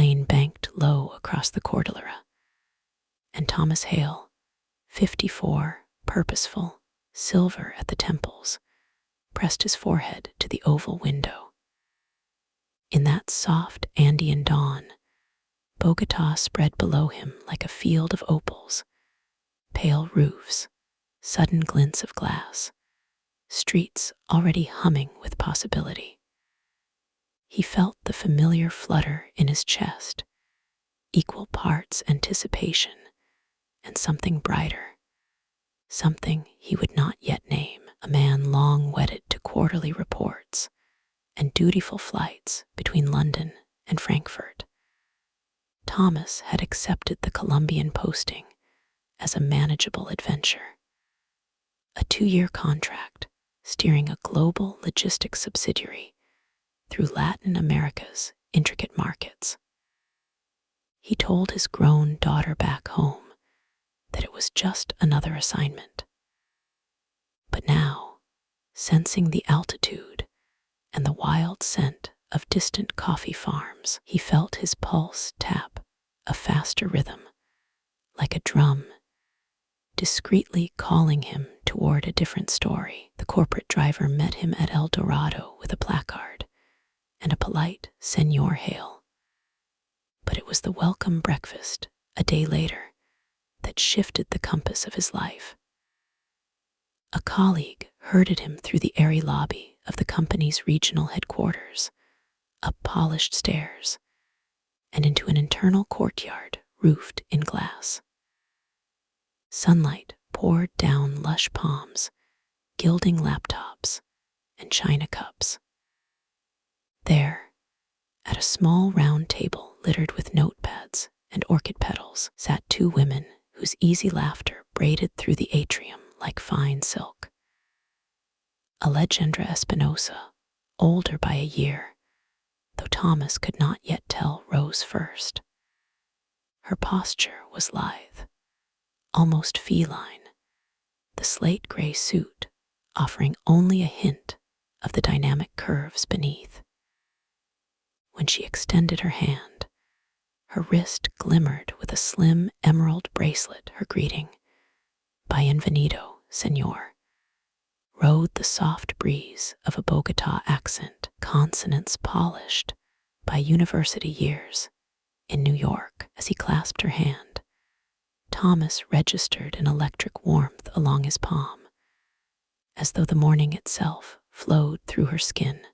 plane banked low across the Cordillera, and Thomas Hale, 54, purposeful, silver at the temples, pressed his forehead to the oval window. In that soft Andean dawn, Bogota spread below him like a field of opals, pale roofs, sudden glints of glass, streets already humming with possibility. He felt the familiar flutter in his chest, equal parts anticipation and something brighter, something he would not yet name, a man long wedded to quarterly reports and dutiful flights between London and Frankfurt. Thomas had accepted the Colombian posting as a manageable adventure. A 2-year contract steering a global logistics subsidiary through Latin America's intricate markets. He told his grown daughter back home that it was just another assignment. But now, sensing the altitude and the wild scent of distant coffee farms, he felt his pulse tap a faster rhythm, like a drum, discreetly calling him toward a different story. The corporate driver met him at El Dorado with a placard and a polite Senor Hale. But it was the welcome breakfast a day later that shifted the compass of his life. A colleague herded him through the airy lobby of the company's regional headquarters, up polished stairs, and into an internal courtyard roofed in glass. Sunlight poured down lush palms, gilding laptops and china cups. There, at a small round table littered with notepads and orchid petals, sat 2 women whose easy laughter braided through the atrium like fine silk. Alejandra Espinosa, older by a year, though Thomas could not yet tell rose first. Her posture was lithe, almost feline, the slate gray suit offering only a hint of the dynamic curves beneath. When she extended her hand, her wrist glimmered with a slim emerald bracelet. Her greeting, "Bienvenido, Señor," rode the soft breeze of a Bogota accent, consonants polished by university years in New York. As he clasped her hand, Thomas registered an electric warmth along his palm, as though the morning itself flowed through her skin.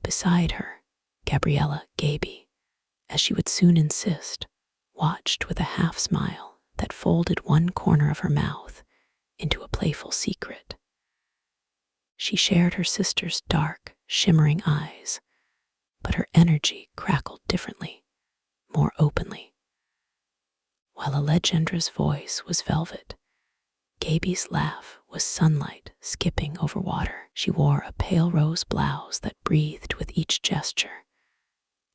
Beside her, Gabriella Gaby, as she would soon insist, watched with a half smile that folded one corner of her mouth into a playful secret. She shared her sister's dark, shimmering eyes, but her energy crackled differently, more openly. While Alejandra's voice was velvet, Gaby's laugh was sunlight skipping over water. She wore a pale rose blouse that breathed with each gesture,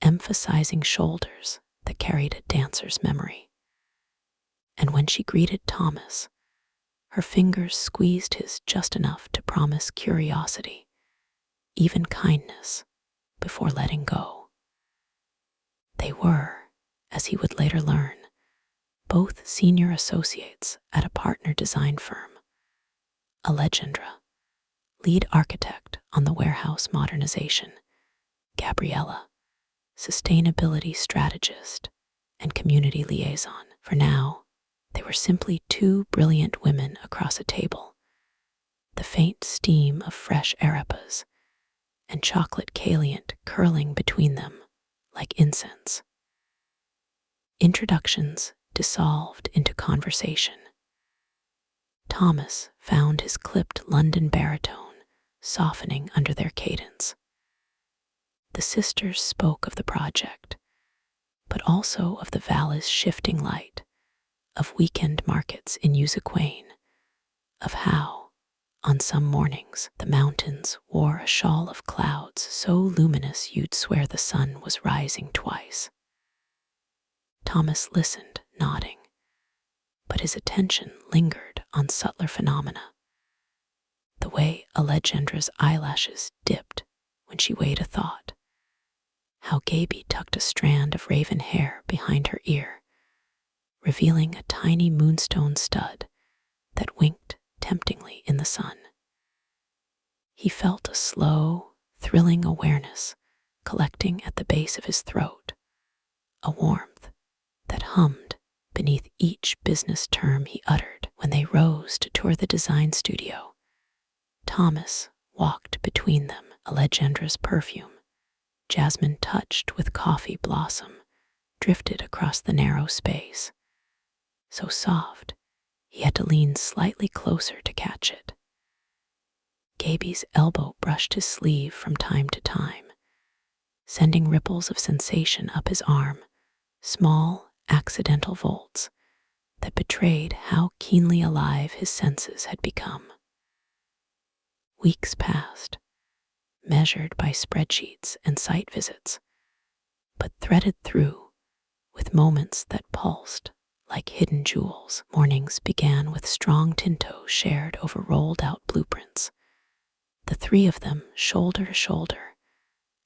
emphasizing shoulders that carried a dancer's memory. And when she greeted Thomas, her fingers squeezed his just enough to promise curiosity, even kindness, before letting go. They were, as he would later learn, both senior associates at a partner design firm. Alejandra, lead architect on the warehouse modernization; Gabriella, sustainability strategist and community liaison. For now, they were simply 2 brilliant women across a table, the faint steam of fresh arepas and chocolate caliente curling between them like incense. Introductions dissolved into conversation. Thomas found his clipped London baritone softening under their cadence. The sisters spoke of the project, but also of the valley's shifting light, of weekend markets in Usaquain, of how, on some mornings, the mountains wore a shawl of clouds so luminous you'd swear the sun was rising twice. Thomas listened, nodding, but his attention lingered on subtler phenomena. The way Alejandra's eyelashes dipped when she weighed a thought, how Gaby tucked a strand of raven hair behind her ear, revealing a tiny moonstone stud that winked temptingly in the sun. He felt a slow, thrilling awareness collecting at the base of his throat, a warmth that hummed beneath each business term he uttered. When they rose to tour the design studio, Thomas walked between them. Allegendra's perfume, jasmine touched with coffee blossom, drifted across the narrow space. So soft, he had to lean slightly closer to catch it. Gaby's elbow brushed his sleeve from time to time, sending ripples of sensation up his arm, small, accidental volts that betrayed how keenly alive his senses had become. Weeks passed, measured by spreadsheets and site visits, but threaded through with moments that pulsed like hidden jewels. Mornings began with strong tinto shared over rolled-out blueprints, the three of them shoulder to shoulder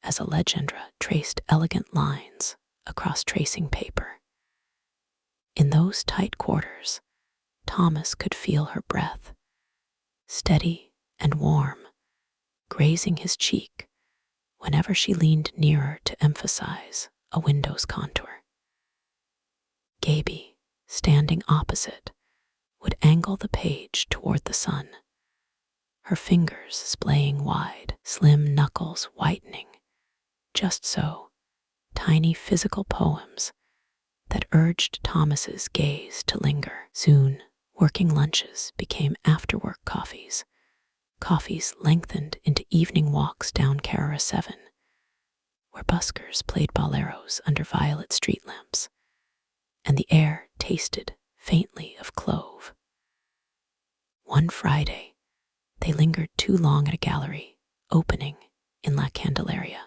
as Allegendra traced elegant lines across tracing paper. In those tight quarters, Thomas could feel her breath, steady and warm, grazing his cheek whenever she leaned nearer to emphasize a window's contour. Gaby, standing opposite, would angle the page toward the sun, her fingers splaying wide, slim knuckles whitening, just so, tiny physical poems that urged Thomas's gaze to linger. Soon, working lunches became after-work coffees. Coffees lengthened into evening walks down Carrera 7, where buskers played boleros under violet street lamps, and the air tasted faintly of clove. One Friday, they lingered too long at a gallery opening in La Candelaria.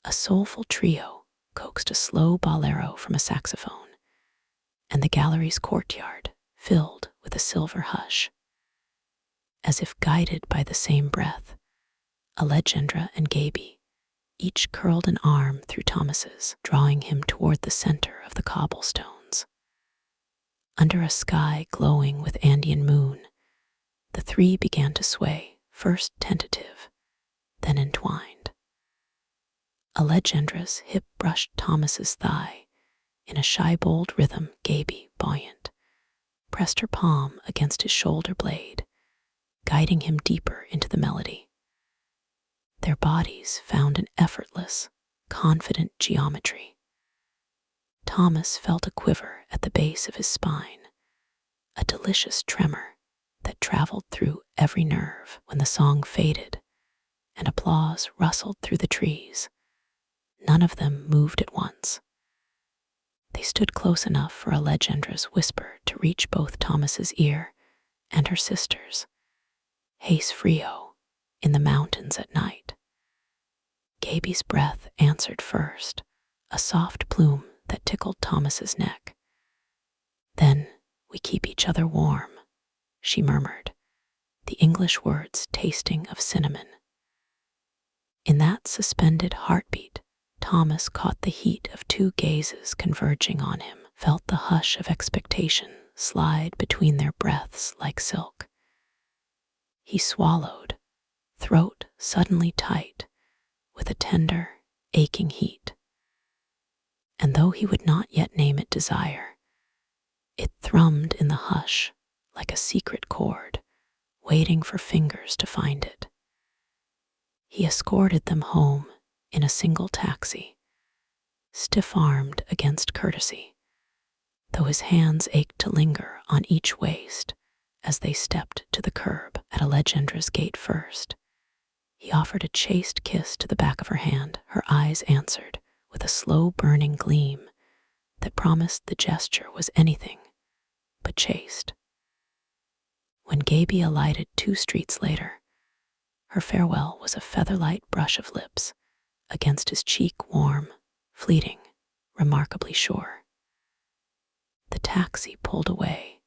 A soulful trio coaxed a slow bolero from a saxophone, and the gallery's courtyard filled with a silver hush. As if guided by the same breath, Allegendra and Gaby each curled an arm through Thomas's, drawing him toward the center of the cobblestones. Under a sky glowing with Andean moon, the three began to sway, first tentative, then entwined. Allegendra's hip brushed Thomas's thigh in a shy-bold rhythm. Gaby, buoyant, pressed her palm against his shoulder blade, guiding him deeper into the melody. Their bodies found an effortless, confident geometry. Thomas felt a quiver at the base of his spine, a delicious tremor that traveled through every nerve. When the song faded and applause rustled through the trees, none of them moved at once. They stood close enough for Allegendra's whisper to reach both Thomas's ear and her sister's. Hace frio, in the mountains at night. Gaby's breath answered first, a soft plume that tickled Thomas's neck. Then we keep each other warm, she murmured, the English words tasting of cinnamon. In that suspended heartbeat, Thomas caught the heat of two gazes converging on him, felt the hush of expectation slide between their breaths like silk. He swallowed, throat suddenly tight, with a tender, aching heat. And though he would not yet name it desire, it thrummed in the hush like a secret chord, waiting for fingers to find it. He escorted them home in a single taxi, stiff-armed against courtesy, though his hands ached to linger on each waist as they stepped to the curb. At Allegendra's gate first, he offered a chaste kiss to the back of her hand. Her eyes answered with a slow burning gleam that promised the gesture was anything but chaste. When Gaby alighted 2 streets later, her farewell was a featherlight brush of lips against his cheek, warm, fleeting, remarkably sure. The taxi pulled away,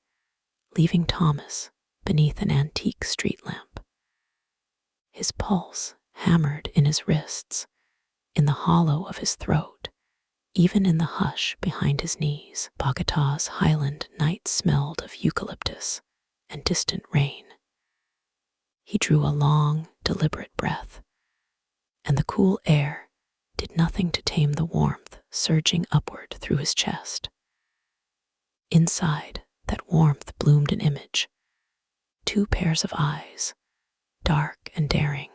leaving Thomas beneath an antique street lamp. His pulse hammered in his wrists, in the hollow of his throat, even in the hush behind his knees. Bogota's highland night smelled of eucalyptus and distant rain. He drew a long, deliberate breath, and the cool air did nothing to tame the warmth surging upward through his chest. Inside that warmth bloomed an image, two pairs of eyes, dark and daring,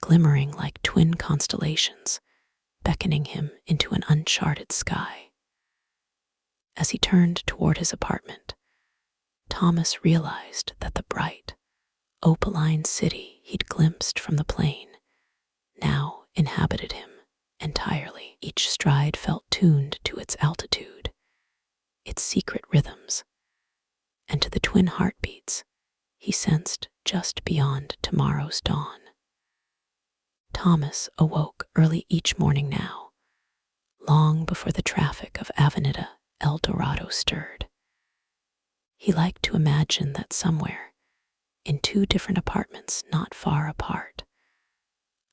glimmering like twin constellations, beckoning him into an uncharted sky. As he turned toward his apartment, Thomas realized that the bright, opaline city he'd glimpsed from the plain now inhabited him entirely. Each stride felt tuned to its altitude, its secret rhythms, and to the twin heartbeats he sensed just beyond tomorrow's dawn. Thomas awoke early each morning now, long before the traffic of Avenida El Dorado stirred. He liked to imagine that somewhere, in two different apartments not far apart,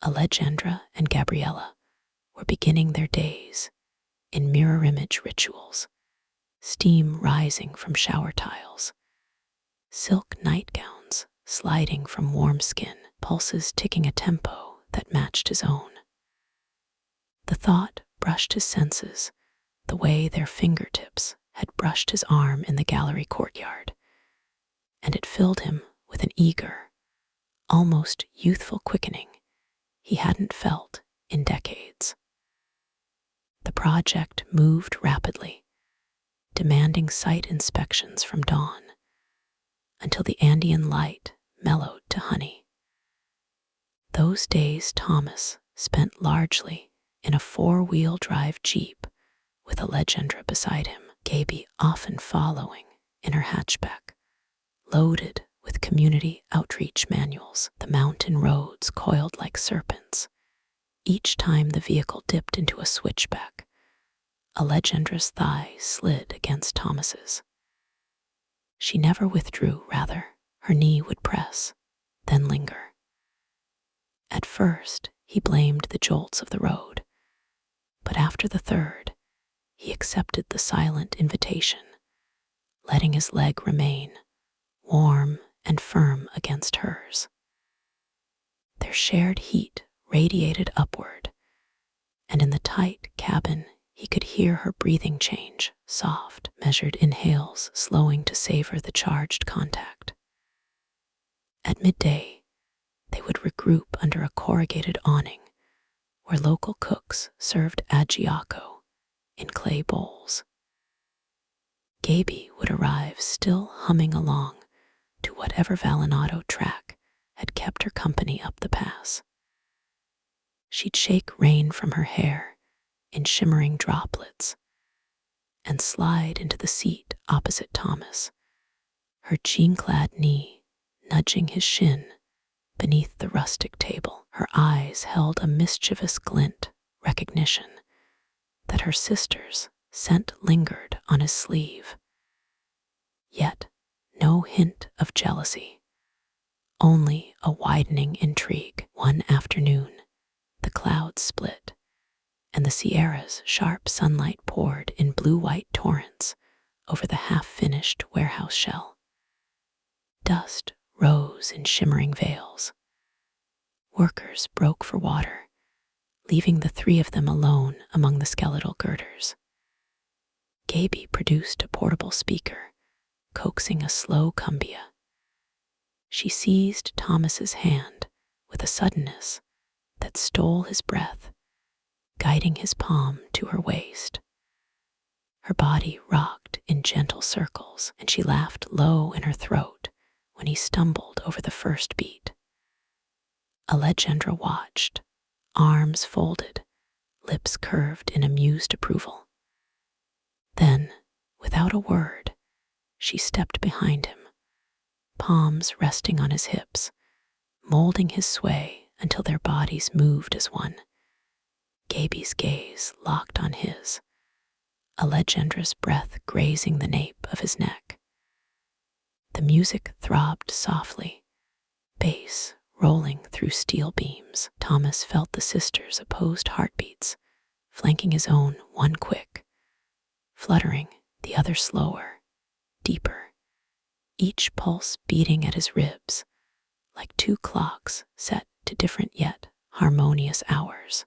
Alejandra and Gabriella were beginning their days in mirror image rituals, steam rising from shower tiles, silk nightgowns sliding from warm skin, pulses ticking a tempo that matched his own. The thought brushed his senses the way their fingertips had brushed his arm in the gallery courtyard, and it filled him with an eager, almost youthful quickening he hadn't felt in decades. The project moved rapidly, demanding site inspections from dawn, until the Andean light mellowed to honey. Those days Thomas spent largely in a four-wheel drive Jeep with Alejandra beside him, Gaby often following in her hatchback, loaded with community outreach manuals. The mountain roads coiled like serpents. Each time the vehicle dipped into a switchback, Alejandra's thigh slid against Thomas's. She never withdrew, rather, her knee would press, then linger. At first, he blamed the jolts of the road, but after the third, he accepted the silent invitation, letting his leg remain warm and firm against hers. Their shared heat radiated upward, and in the tight cabin he could hear her breathing change, soft, measured inhales slowing to savor the charged contact. At midday, they would regroup under a corrugated awning where local cooks served ajiaco in clay bowls. Gaby would arrive still humming along to whatever Valinado track had kept her company up the pass. She'd shake rain from her hair in shimmering droplets and slide into the seat opposite Thomas, her jean-clad knee nudging his shin beneath the rustic table. Her eyes held a mischievous glint, recognition that her sister's scent lingered on his sleeve. Yet no hint of jealousy, only a widening intrigue. One afternoon, the clouds split, and the Sierra's sharp sunlight poured in blue-white torrents over the half-finished warehouse shell. Dust rose in shimmering veils. Workers broke for water, leaving the three of them alone among the skeletal girders. Gaby produced a portable speaker, coaxing a slow cumbia. She seized Thomas's hand with a suddenness that stole his breath, guiding his palm to her waist. Her body rocked in gentle circles, and she laughed low in her throat when he stumbled over the first beat. Alejandra watched, arms folded, lips curved in amused approval. Then, without a word, she stepped behind him, palms resting on his hips, molding his sway until their bodies moved as one. Gaby's gaze locked on his, Alejandra's breath grazing the nape of his neck. The music throbbed softly, bass rolling through steel beams. Thomas felt the sisters' opposed heartbeats, flanking his own, one quick, fluttering, the other slower, deeper, each pulse beating at his ribs like two clocks set to different yet harmonious hours.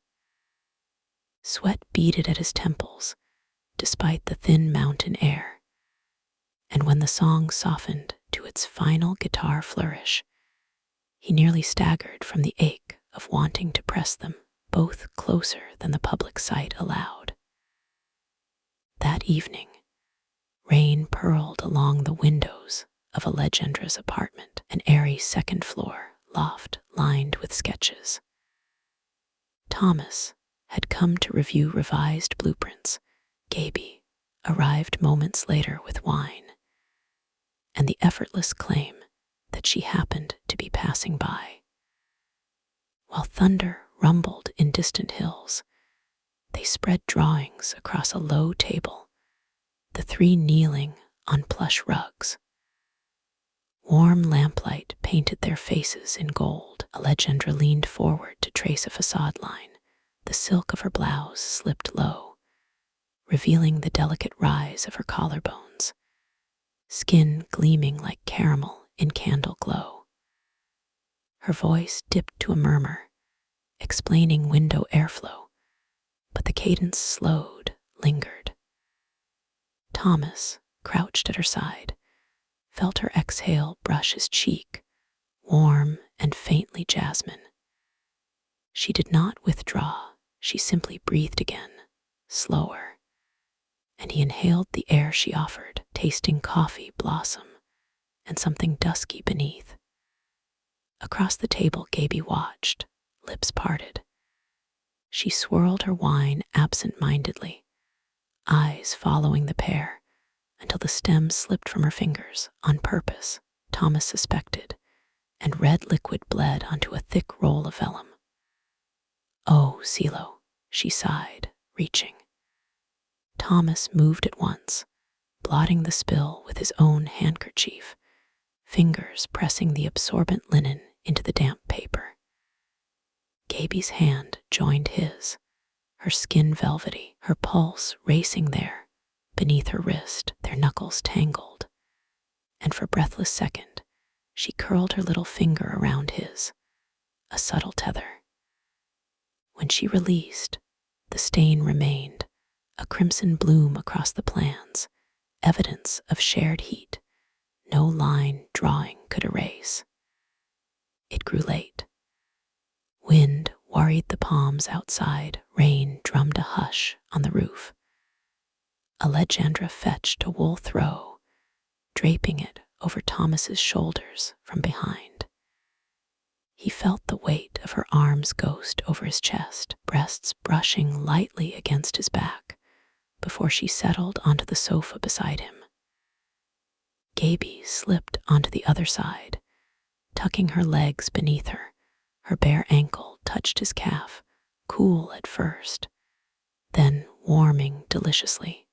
Sweat beaded at his temples despite the thin mountain air, and when the song softened to its final guitar flourish, he nearly staggered from the ache of wanting to press them both closer than the public sight allowed. That evening, rain purled along the windows of Allegendra's apartment, an airy second-floor loft lined with sketches. Thomas had come to review revised blueprints. Gaby arrived moments later with wine, and the effortless claim that she happened to be passing by. While thunder rumbled in distant hills, they spread drawings across a low table, the three kneeling on plush rugs. Warm lamplight painted their faces in gold. Allegendra leaned forward to trace a facade line. The silk of her blouse slipped low, revealing the delicate rise of her collarbones, skin gleaming like caramel in candle glow. Her voice dipped to a murmur, explaining window airflow, but the cadence slowed, lingered. Thomas, crouched at her side, felt her exhale brush his cheek, warm and faintly jasmine. She did not withdraw, she simply breathed again, slower, and he inhaled the air she offered, tasting coffee blossom and something dusky beneath. Across the table, Gaby watched, lips parted. She swirled her wine absent-mindedly, eyes following the pair, until the stem slipped from her fingers on purpose, Thomas suspected, and red liquid bled onto a thick roll of vellum. "Oh, Silo," she sighed, reaching. Thomas moved at once, blotting the spill with his own handkerchief, fingers pressing the absorbent linen into the damp paper. Gaby's hand joined his, her skin velvety, her pulse racing there, beneath her wrist, their knuckles tangled, and for a breathless second, she curled her little finger around his, a subtle tether. When she released, the stain remained, a crimson bloom across the plans, evidence of shared heat no line drawing could erase. It grew late. Wind worried the palms outside, rain drummed a hush on the roof. Allegendra fetched a wool throw, draping it over Thomas's shoulders from behind. He felt the weight of her arms ghost over his chest, breasts brushing lightly against his back, before she settled onto the sofa beside him. Gaby slipped onto the other side, tucking her legs beneath her. Her bare ankle touched his calf, cool at first, then warming deliciously.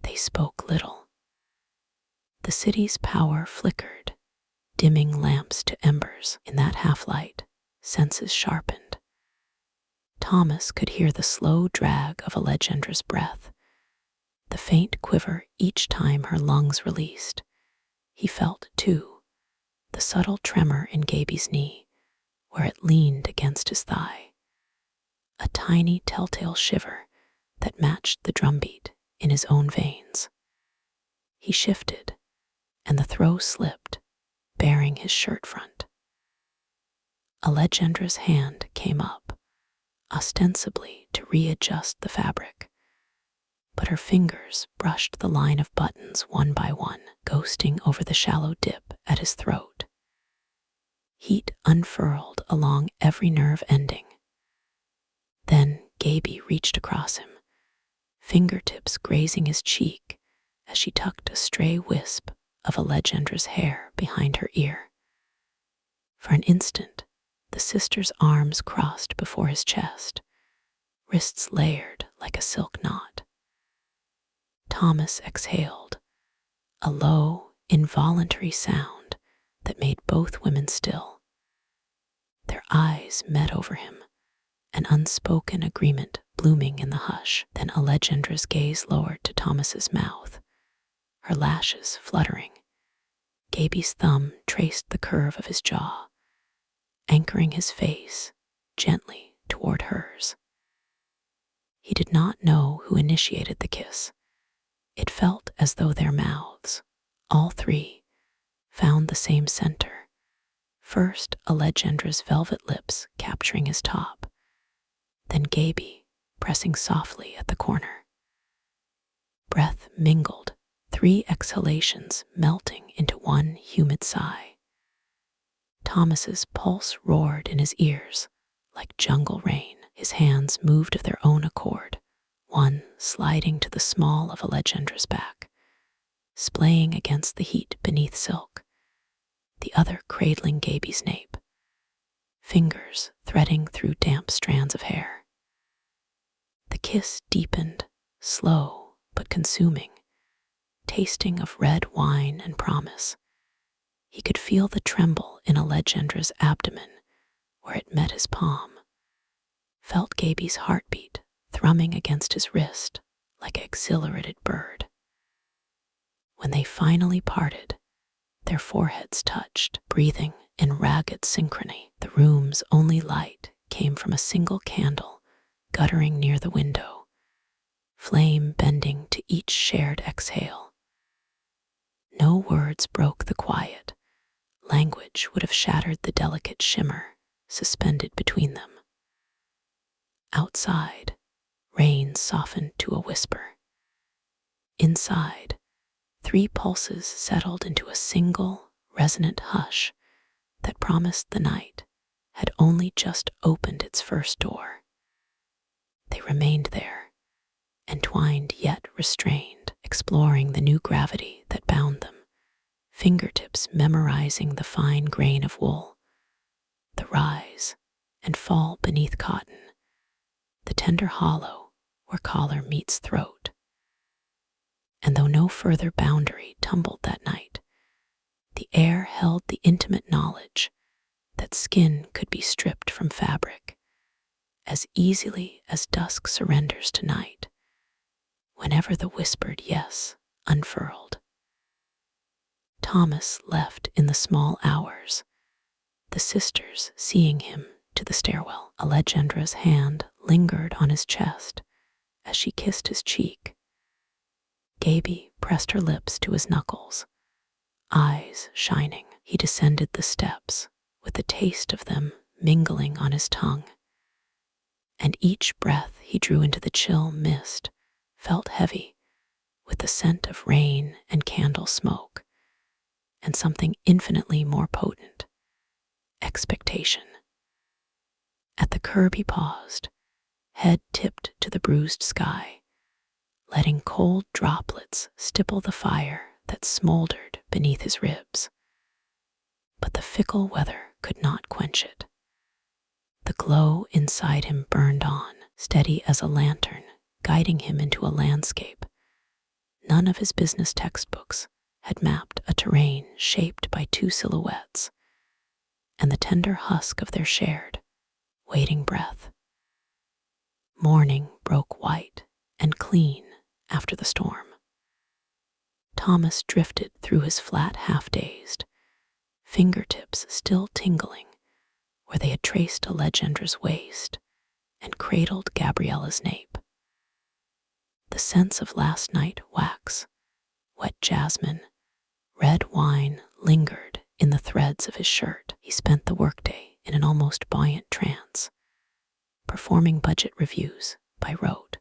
They spoke little. The city's power flickered, dimming lamps to embers. In that half-light, senses sharpened. Thomas could hear the slow drag of Allegendra's breath, the faint quiver each time her lungs released. He felt, too, the subtle tremor in Gaby's knee, where it leaned against his thigh, a tiny telltale shiver that matched the drumbeat in his own veins. He shifted, and the throw slipped, baring his shirt front. Allegendra's hand came up, ostensibly to readjust the fabric, but her fingers brushed the line of buttons one by one, ghosting over the shallow dip at his throat. Heat unfurled along every nerve ending. Then Gaby reached across him, fingertips grazing his cheek as she tucked a stray wisp of Allegendra's hair behind her ear. For an instant, the sister's arms crossed before his chest, wrists layered like a silk knot. Thomas exhaled, a low, involuntary sound that made both women still. Their eyes met over him, an unspoken agreement blooming in the hush. Then Allegendra's gaze lowered to Thomas's mouth, her lashes fluttering. Gaby's thumb traced the curve of his jaw, anchoring his face gently toward hers. He did not know who initiated the kiss. It felt as though their mouths, all three, found the same center. First, Allegendra's velvet lips capturing his top, then Gaby pressing softly at the corner. Breath mingled, 3 exhalations melting into one humid sigh. Thomas's pulse roared in his ears like jungle rain. His hands moved of their own accord, one sliding to the small of Allegendra's back, splaying against the heat beneath silk, the other cradling Gaby's nape, fingers threading through damp strands of hair. The kiss deepened, slow but consuming, tasting of red wine and promise. He could feel the tremble in Allegendra's abdomen where it met his palm, felt Gaby's heartbeat thrumming against his wrist like an exhilarated bird. When they finally parted, their foreheads touched, breathing in ragged synchrony. The room's only light came from a single candle guttering near the window, flame bending to each shared exhale. No words broke the quiet. Language would have shattered the delicate shimmer suspended between them. Outside, rain softened to a whisper. Inside, 3 pulses settled into a single, resonant hush that promised the night had only just opened its first door. They remained there, entwined yet restrained, exploring the new gravity that bound them, fingertips memorizing the fine grain of wool, the rise and fall beneath cotton, the tender hollow where collar meets throat. And though no further boundary tumbled that night, the air held the intimate knowledge that skin could be stripped from fabric as easily as dusk surrenders to night, whenever the whispered yes unfurled. Thomas left in the small hours, the sisters seeing him to the stairwell. Allegendra's hand lingered on his chest as she kissed his cheek. Gaby pressed her lips to his knuckles, eyes shining. He descended the steps with the taste of them mingling on his tongue, and each breath he drew into the chill mist felt heavy with the scent of rain and candle smoke, and something infinitely more potent: expectation. At the curb he paused, head tipped to the bruised sky, letting cold droplets stipple the fire that smoldered beneath his ribs. But the fickle weather could not quench it. The glow inside him burned on, steady as a lantern, guiding him into a landscape. None of his business textbooks had mapped a terrain shaped by 2 silhouettes and the tender husk of their shared, waiting breath. Morning broke white and clean after the storm. Thomas drifted through his flat half-dazed, fingertips still tingling where they had traced Allegendra's waist and cradled Gabriella's nape. The scents of last night wax, wet jasmine, red wine lingered in the threads of his shirt. He spent the workday in an almost buoyant trance, performing budget reviews by rote,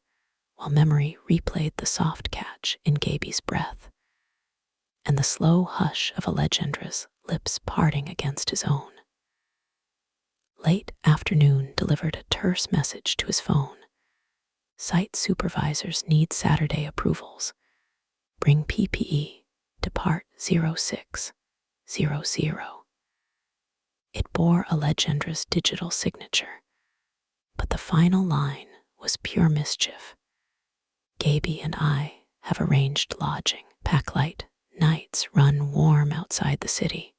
while memory replayed the soft catch in Gaby's breath and the slow hush of Allegendra's lips parting against his own. Late afternoon delivered a terse message to his phone. Site supervisors need Saturday approvals. Bring PPE to part 0600. It bore Allegendra's digital signature, but the final line was pure mischief. Gaby and I have arranged lodging. Packlight nights run warm outside the city.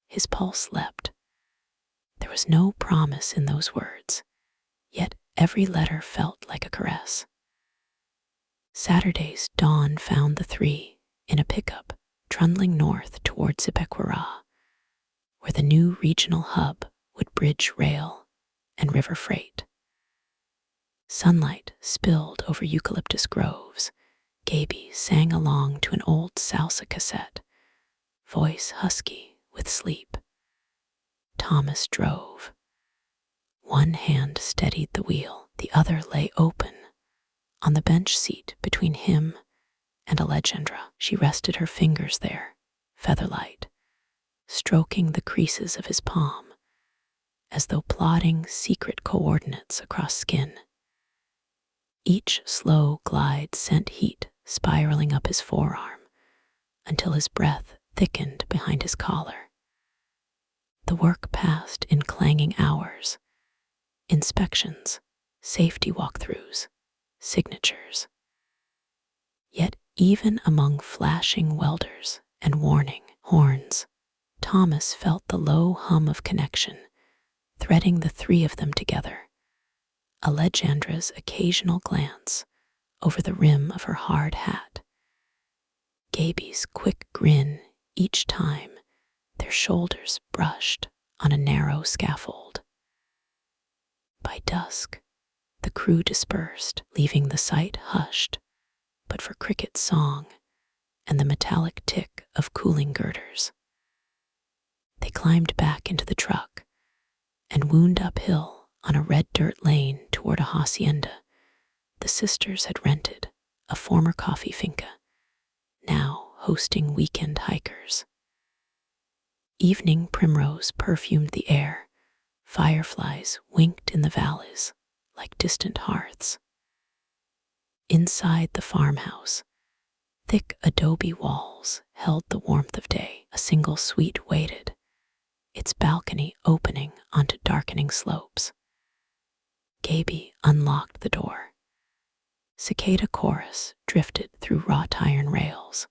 His pulse leapt. There was no promise in those words, yet every letter felt like a caress. Saturday's dawn found the three in a pickup trundling north toward Zipequirá, where the new regional hub would bridge rail and river freight. Sunlight spilled over eucalyptus groves. Gaby sang along to an old salsa cassette, voice husky with sleep. Thomas drove. One hand steadied the wheel, the other lay open on the bench seat between him and Alejandra. She rested her fingers there, featherlight, stroking the creases of his palm, as though plotting secret coordinates across skin. Each slow glide sent heat spiraling up his forearm until his breath thickened behind his collar. The work passed in clanging hours, inspections, safety walkthroughs, signatures. Yet even among flashing welders and warning horns, Thomas felt the low hum of connection threading the three of them together. Alejandra's occasional glance over the rim of her hard hat, Gaby's quick grin each time their shoulders brushed on a narrow scaffold. By dusk, the crew dispersed, leaving the site hushed but for cricket song and the metallic tick of cooling girders. They climbed back into the truck and wound uphill on a red dirt lane toward a hacienda the sisters had rented, a former coffee finca, now hosting weekend hikers. Evening primrose perfumed the air. Fireflies winked in the valleys like distant hearths. Inside the farmhouse, thick adobe walls held the warmth of day. A single suite waited, its balcony opening onto darkening slopes. Gaby unlocked the door. Cicada chorus drifted through wrought iron rails.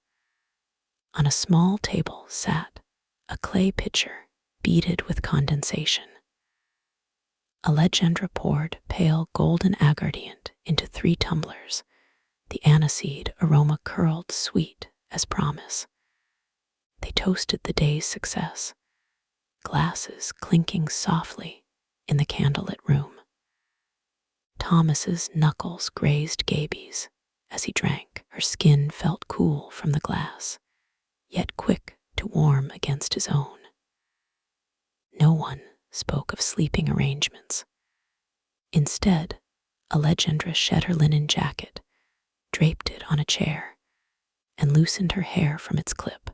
On a small table sat a clay pitcher beaded with condensation. Alejandra poured pale golden aguardiente into 3 tumblers. The aniseed aroma curled sweet as promise. They toasted the day's success, glasses clinking softly in the candlelit room. Thomas's knuckles grazed Gaby's as he drank. Her skin felt cool from the glass, yet quick to warm against his own. No one spoke of sleeping arrangements. Instead, Alejandra shed her linen jacket, draped it on a chair, and loosened her hair from its clip.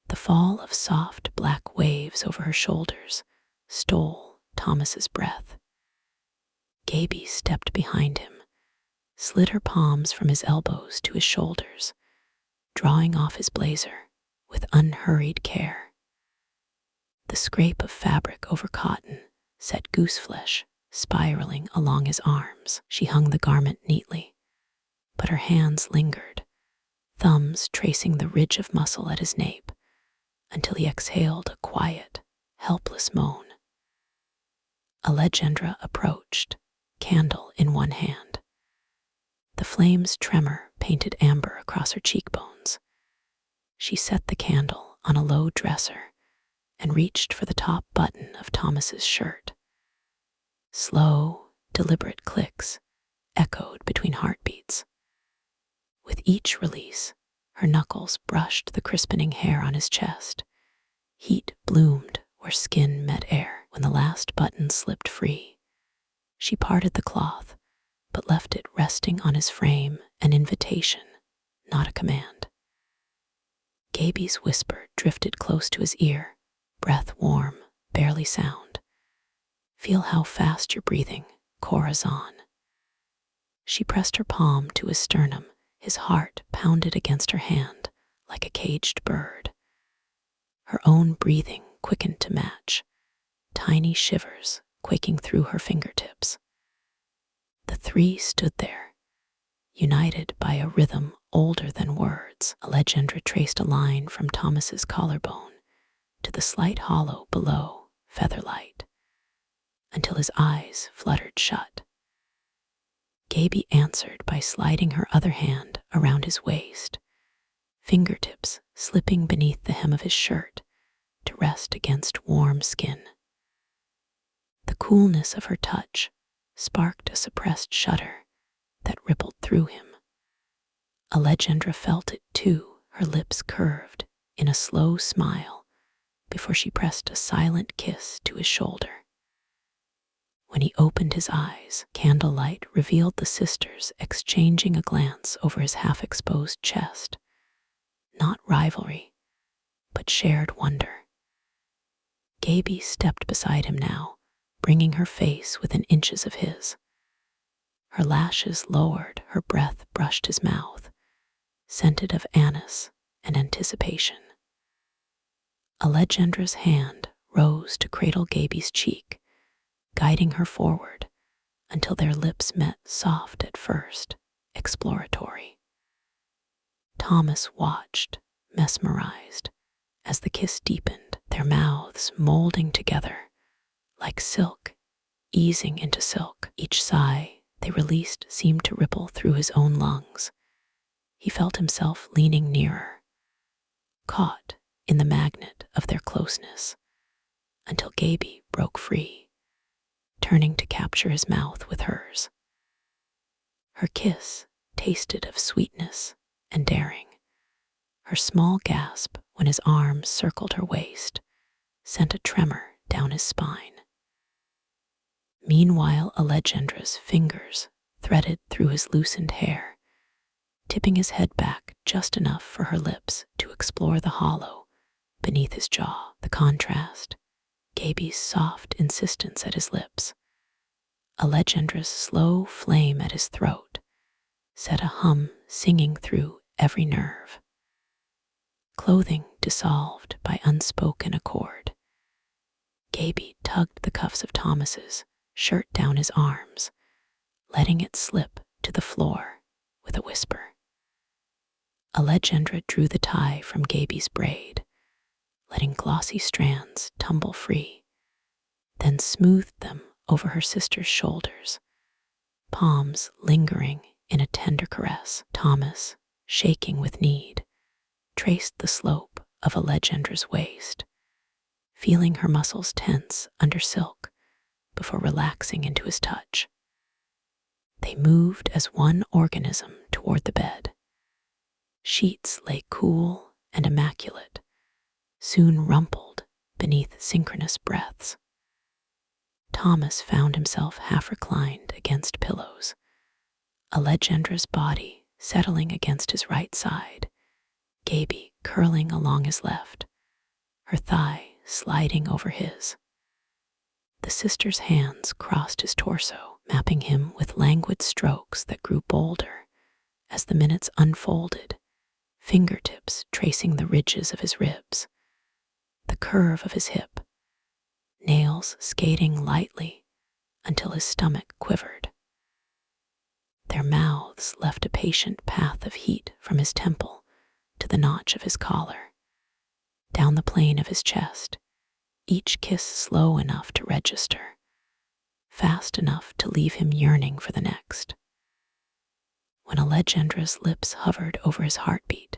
The fall of soft black waves over her shoulders stole Thomas's breath. Gaby stepped behind him, slid her palms from his elbows to his shoulders, drawing off his blazer with unhurried care. The scrape of fabric over cotton set gooseflesh spiraling along his arms. She hung the garment neatly, but her hands lingered, thumbs tracing the ridge of muscle at his nape, until he exhaled a quiet, helpless moan. Alejandra approached, candle in one hand. The flame's tremor painted amber across her cheekbones. She set the candle on a low dresser and reached for the top button of Thomas's shirt. Slow, deliberate clicks echoed between heartbeats. With each release, her knuckles brushed the crispening hair on his chest. Heat bloomed where skin met air. When the last button slipped free, she parted the cloth, but left it resting on his frame, an invitation, not a command. Gaby's whisper drifted close to his ear, breath warm, barely sound. Feel how fast you're breathing, Corazon. She pressed her palm to his sternum. His heart pounded against her hand like a caged bird. Her own breathing quickened to match, tiny shivers quaking through her fingertips. The three stood there, united by a rhythm older than words. Alejandra traced a line from Thomas's collarbone to the slight hollow below, feather-light, until his eyes fluttered shut. Gaby answered by sliding her other hand around his waist, fingertips slipping beneath the hem of his shirt to rest against warm skin. The coolness of her touch sparked a suppressed shudder that rippled through him. Alejandra felt it too, her lips curved in a slow smile before she pressed a silent kiss to his shoulder. When he opened his eyes, candlelight revealed the sisters exchanging a glance over his half-exposed chest. Not rivalry, but shared wonder. Gaby stepped beside him now, bringing her face within inches of his. Her lashes lowered, her breath brushed his mouth, scented of anise and anticipation. Alejandra's hand rose to cradle Gaby's cheek, guiding her forward until their lips met, soft at first, exploratory. Thomas watched, mesmerized, as the kiss deepened, their mouths molding together like silk, easing into silk. Each sigh they released seemed to ripple through his own lungs. He felt himself leaning nearer, caught in the magnet of their closeness, until Gaby broke free, turning to capture his mouth with hers. Her kiss tasted of sweetness and daring. Her small gasp when his arms circled her waist sent a tremor down his spine. Meanwhile, Alejandra's fingers threaded through his loosened hair, tipping his head back just enough for her lips to explore the hollow beneath his jaw. The contrast, Gaby's soft insistence at his lips, Alejandra's slow flame at his throat, set a hum singing through every nerve. Clothing dissolved by unspoken accord. Gaby tugged the cuffs of Thomas's shirt down his arms, letting it slip to the floor with a whisper. Alejandra drew the tie from Gaby's braid, letting glossy strands tumble free, then smoothed them over her sister's shoulders, palms lingering in a tender caress. Thomas, shaking with need, traced the slope of Alejandra's waist, feeling her muscles tense under silk before relaxing into his touch. They moved as one organism toward the bed. Sheets lay cool and immaculate, soon rumpled beneath synchronous breaths. Thomas found himself half reclined against pillows, Alejandra's body settling against his right side, Gaby curling along his left, her thigh sliding over his. The sister's hands crossed his torso, mapping him with languid strokes that grew bolder as the minutes unfolded, fingertips tracing the ridges of his ribs, the curve of his hip, nails skating lightly until his stomach quivered. Their mouths left a patient path of heat from his temple to the notch of his collar, down the plane of his chest, each kiss slow enough to register, fast enough to leave him yearning for the next. When Alejandra's lips hovered over his heartbeat,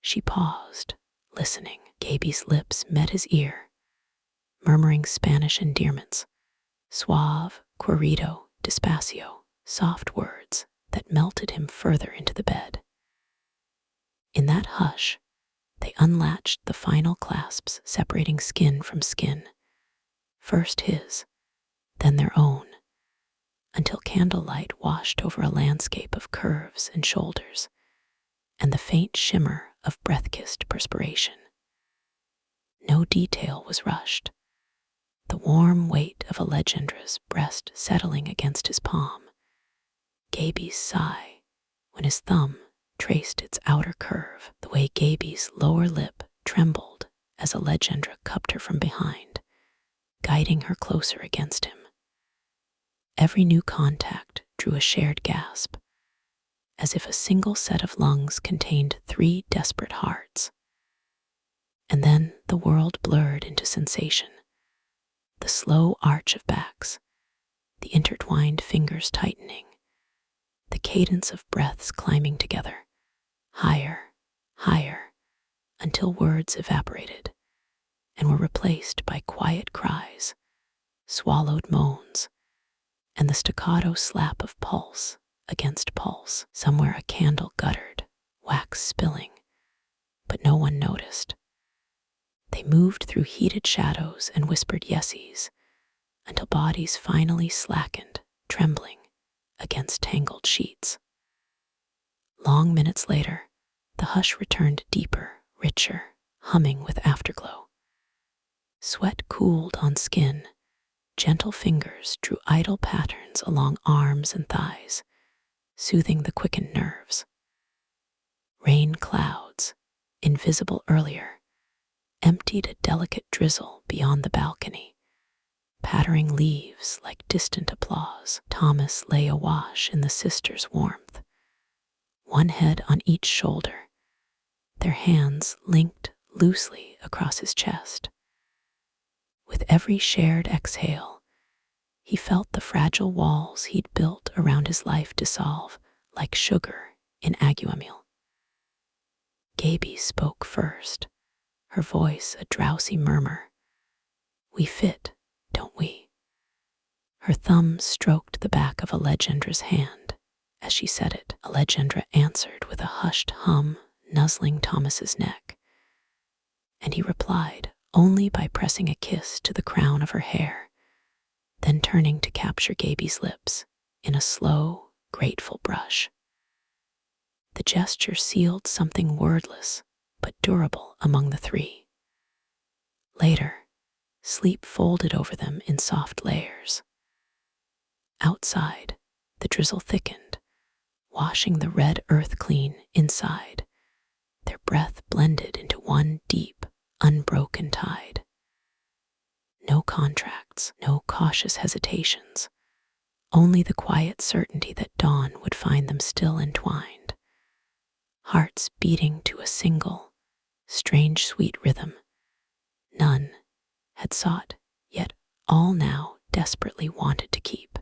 she paused, listening. Gaby's lips met his ear, murmuring Spanish endearments, suave, querido, despacio, soft words that melted him further into the bed. In that hush, they unlatched the final clasps separating skin from skin, first his, then their own, until candlelight washed over a landscape of curves and shoulders, and the faint shimmer of breath-kissed perspiration. No detail was rushed, the warm weight of Alejandra's breast settling against his palm, Gaby's sigh when his thumb traced its outer curve, the way Gaby's lower lip trembled as Alejandra cupped her from behind, guiding her closer against him. Every new contact drew a shared gasp, as if a single set of lungs contained 3 desperate hearts. And then the world blurred into sensation, the slow arch of backs, the intertwined fingers tightening, the cadence of breaths climbing together, higher, higher, until words evaporated and were replaced by quiet cries, swallowed moans, and the staccato slap of pulse against pulse. Somewhere a candle guttered, wax spilling, but no one noticed. They moved through heated shadows and whispered yesies until bodies finally slackened, trembling against tangled sheets. Long minutes later, the hush returned deeper, richer, humming with afterglow. Sweat cooled on skin. Gentle fingers drew idle patterns along arms and thighs, soothing the quickened nerves. Rain clouds, invisible earlier, emptied a delicate drizzle beyond the balcony, pattering leaves like distant applause. Thomas lay awash in the sisters' warmth, one head on each shoulder, their hands linked loosely across his chest. With every shared exhale, he felt the fragile walls he'd built around his life dissolve like sugar in aguamiel. Gaby spoke first, her voice a drowsy murmur. "We fit, don't we?" Her thumb stroked the back of Allegendra's hand as she said it. Allegendra answered with a hushed hum, nuzzling Thomas's neck, and he replied only by pressing a kiss to the crown of her hair, then turning to capture Gaby's lips in a slow, grateful brush. The gesture sealed something wordless but durable among the three. Later, sleep folded over them in soft layers. Outside, the drizzle thickened, washing the red earth clean inside. Their breath blended into one deep, unbroken tide. No contracts, no cautious hesitations, only the quiet certainty that dawn would find them still entwined, hearts beating to a single, strange sweet rhythm. None had sought, yet all now desperately wanted to keep.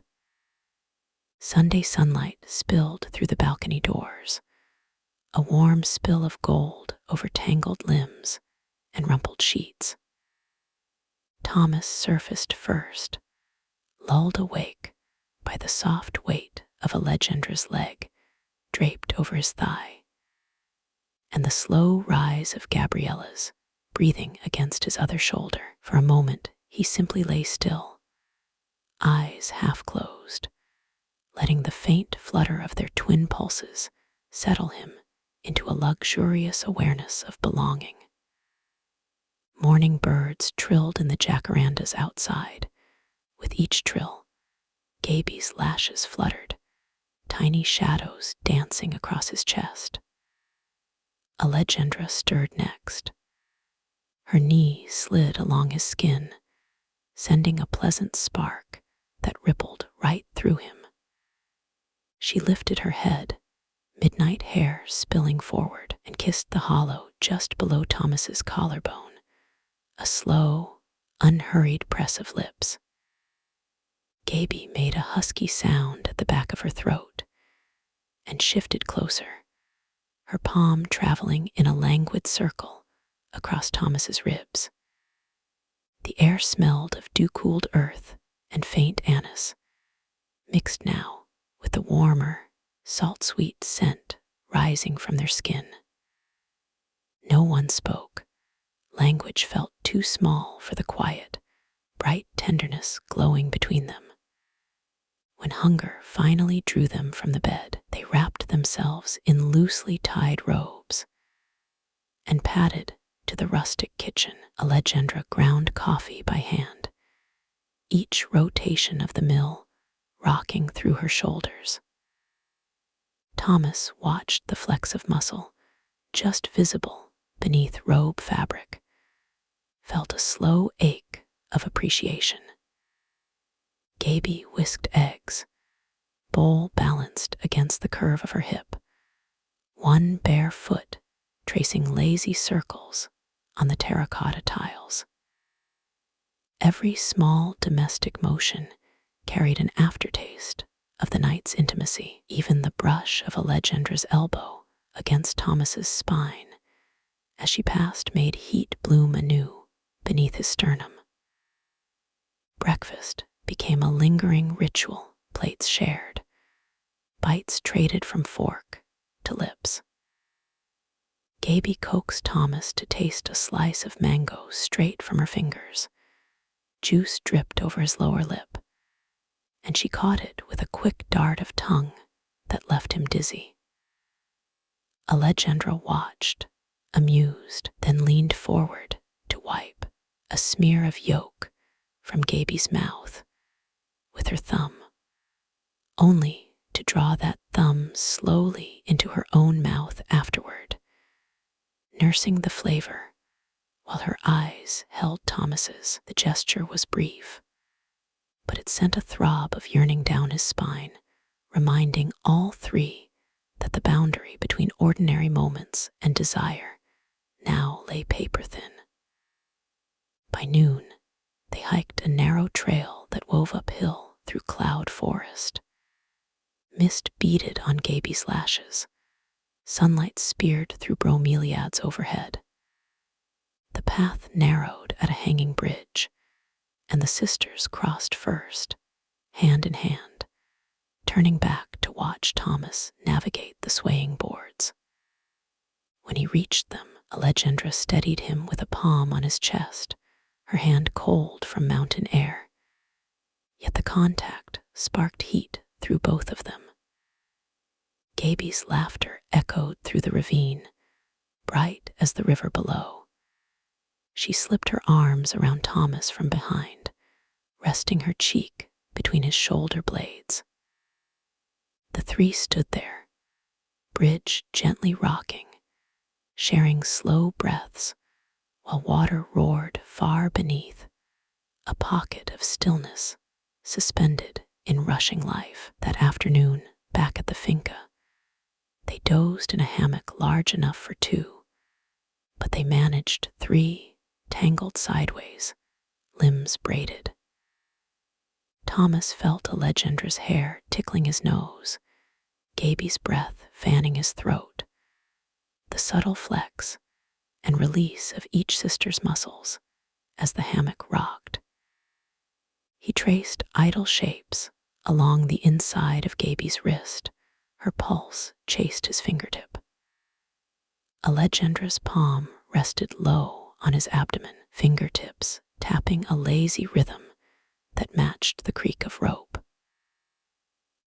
Sunday sunlight spilled through the balcony doors, a warm spill of gold over tangled limbs and rumpled sheets. Thomas surfaced first, lulled awake by the soft weight of Allegendra's leg draped over his thigh, and the slow rise of Gabriella's breathing against his other shoulder. For a moment, he simply lay still, eyes half closed, letting the faint flutter of their twin pulses settle him into a luxurious awareness of belonging. Morning birds trilled in the jacarandas outside. With each trill, Gaby's lashes fluttered, tiny shadows dancing across his chest. Allegendra stirred next. Her knee slid along his skin, sending a pleasant spark that rippled right through him. She lifted her head, midnight hair spilling forward, and kissed the hollow just below Thomas's collarbone, a slow, unhurried press of lips. Gaby made a husky sound at the back of her throat and shifted closer, her palm traveling in a languid circle across Thomas's ribs. The air smelled of dew-cooled earth and faint anise, mixed now with the warmer, salt-sweet scent rising from their skin. No one spoke. Language felt too small for the quiet, bright tenderness glowing between them. When hunger finally drew them from the bed, they wrapped themselves in loosely tied robes and padded to the rustic kitchen. Allegendra ground coffee by hand, each rotation of the mill rocking through her shoulders. Thomas watched the flecks of muscle, just visible beneath robe fabric, felt a slow ache of appreciation. Gaby whisked eggs, bowl balanced against the curve of her hip, one bare foot tracing lazy circles on the terracotta tiles. Every small domestic motion carried an aftertaste of the night's intimacy. Even the brush of Allegendra's elbow against Thomas's spine as she passed made heat bloom anew beneath his sternum. Breakfast became a lingering ritual, plates shared, bites traded from fork to lips. Gaby coaxed Thomas to taste a slice of mango straight from her fingers. Juice dripped over his lower lip, and she caught it with a quick dart of tongue that left him dizzy. Allegendra watched, amused, then leaned forward to wipe a smear of yolk from Gaby's mouth with her thumb, only to draw that thumb slowly into her own mouth afterward, nursing the flavor while her eyes held Thomas's. The gesture was brief, but it sent a throb of yearning down his spine, reminding all three that the boundary between ordinary moments and desire now lay paper thin. By noon, they hiked a narrow trail that wove uphill through cloud forest. Mist beaded on Gaby's lashes. Sunlight speared through bromeliads overhead. The path narrowed at a hanging bridge, and the sisters crossed first, hand in hand, turning back to watch Thomas navigate the swaying boards. When he reached them, Allegendra steadied him with a palm on his chest, her hand cold from mountain air. Yet the contact sparked heat through both of them. Gaby's laughter echoed through the ravine, bright as the river below. She slipped her arms around Thomas from behind, resting her cheek between his shoulder blades. The three stood there, bridge gently rocking, sharing slow breaths while water roared far beneath, a pocket of stillness suspended in rushing life. That afternoon, back at the finca, they dozed in a hammock large enough for two, but they managed three, tangled sideways, limbs braided. Thomas felt Allegendra's hair tickling his nose, Gaby's breath fanning his throat, the subtle flex and release of each sister's muscles as the hammock rocked. He traced idle shapes along the inside of Gaby's wrist. Her pulse chased his fingertip. Allegendra's palm rested low on his abdomen, fingertips tapping a lazy rhythm that matched the creak of rope.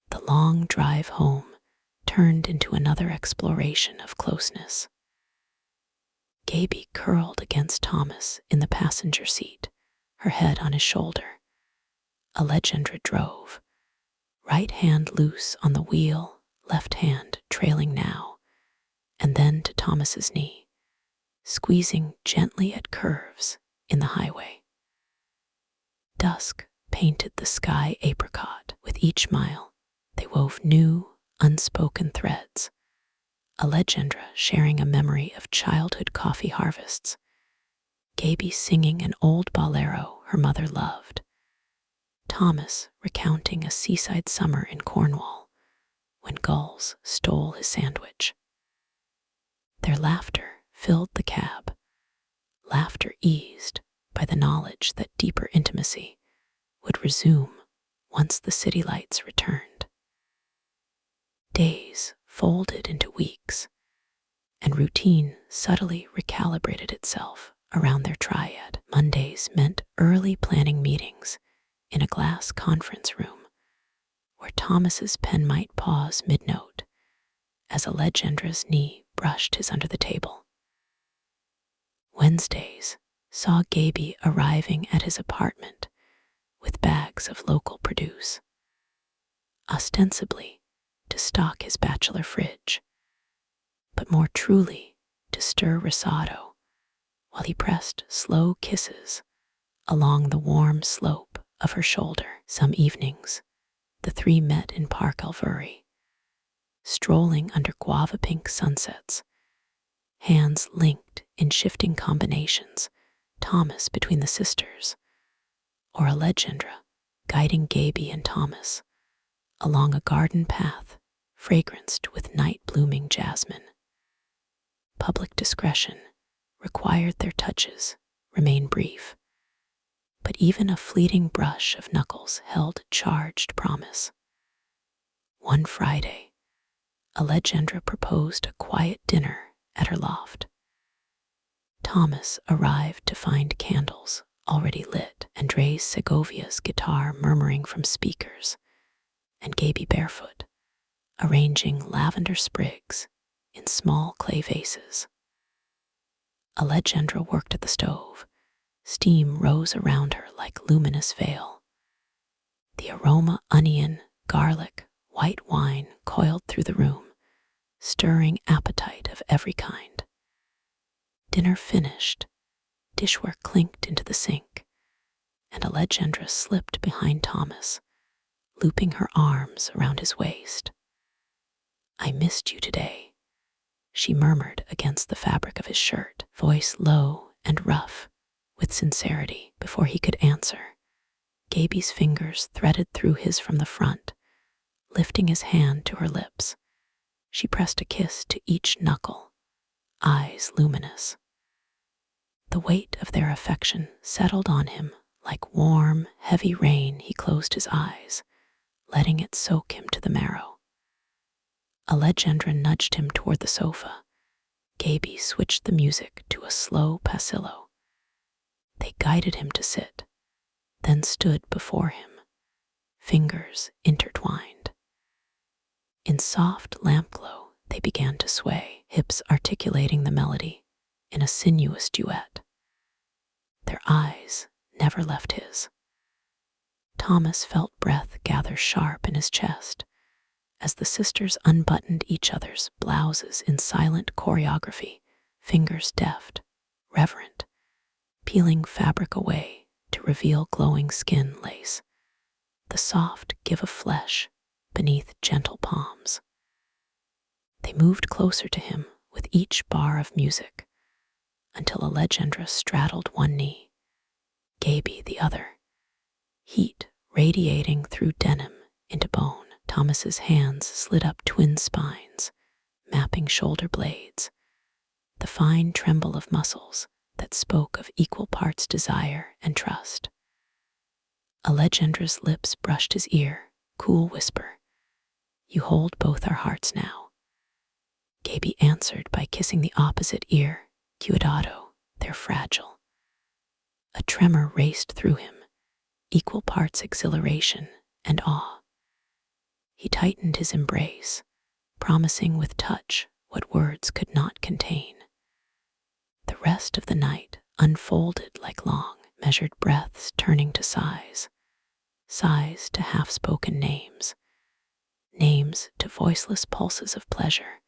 The long drive home turned into another exploration of closeness. Gaby curled against Thomas in the passenger seat, her head on his shoulder. Allegendra drove, right hand loose on the wheel, left hand trailing now, and then to Thomas's knee, squeezing gently at curves in the highway. Dusk painted the sky apricot. With each mile, they wove new, unspoken threads. Allegendra sharing a memory of childhood coffee harvests, Gaby singing an old bolero her mother loved, Thomas recounting a seaside summer in Cornwall when gulls stole his sandwich. Their laughter filled the cab, laughter eased by the knowledge that deeper intimacy would resume once the city lights returned. Days folded into weeks, and routine subtly recalibrated itself around their triad. Mondays meant early planning meetings in a glass conference room where Thomas's pen might pause mid-note as Allegendra's knee brushed his under the table. Wednesdays saw Gaby arriving at his apartment with bags of local produce, ostensibly to stock his bachelor fridge, but more truly to stir risotto while he pressed slow kisses along the warm slope of her shoulder. Some evenings, the three met in Park Alvuri, strolling under guava-pink sunsets, hands linked in shifting combinations, Thomas between the sisters, or Alejandra, guiding Gaby and Thomas along a garden path fragranced with night-blooming jasmine. Public discretion required their touches remain brief, but even a fleeting brush of knuckles held charged promise. One Friday, Alejandra proposed a quiet dinner at her loft. Thomas arrived to find candles already lit, Andres Segovia's guitar murmuring from speakers, and Gaby barefoot, arranging lavender sprigs in small clay vases. Alejandra worked at the stove. Steam rose around her like luminous veil. The aroma onion, garlic, white wine coiled through the room, stirring appetite of every kind. Dinner finished, dishware clinked into the sink, and Alejandra slipped behind Thomas, looping her arms around his waist. "I missed you today," she murmured against the fabric of his shirt, voice low and rough with sincerity. Before he could answer, Gaby's fingers threaded through his from the front, lifting his hand to her lips. She pressed a kiss to each knuckle, eyes luminous. The weight of their affection settled on him like warm, heavy rain. He closed his eyes, letting it soak him to the marrow. Alejandra nudged him toward the sofa. Gaby switched the music to a slow passillo. They guided him to sit, then stood before him, fingers intertwined. In soft lamp glow, they began to sway, hips articulating the melody in a sinuous duet. Their eyes never left his. Thomas felt breath gather sharp in his chest as the sisters unbuttoned each other's blouses in silent choreography, fingers deft, reverent, peeling fabric away to reveal glowing skin lace, the soft give of flesh beneath gentle palms. They moved closer to him with each bar of music, until Alejandra straddled one knee, Gaby the other, heat radiating through denim into bone. Thomas's hands slid up twin spines, mapping shoulder blades, the fine tremble of muscles that spoke of equal parts desire and trust. Alejandra's lips brushed his ear, cool whisper, "You hold both our hearts now." Gaby answered by kissing the opposite ear, "Cuidado, they're fragile." A tremor raced through him, equal parts exhilaration and awe. He tightened his embrace, promising with touch what words could not contain. The rest of the night unfolded like long, measured breaths turning to sighs, sighs to half-spoken names, names to voiceless pulses of pleasure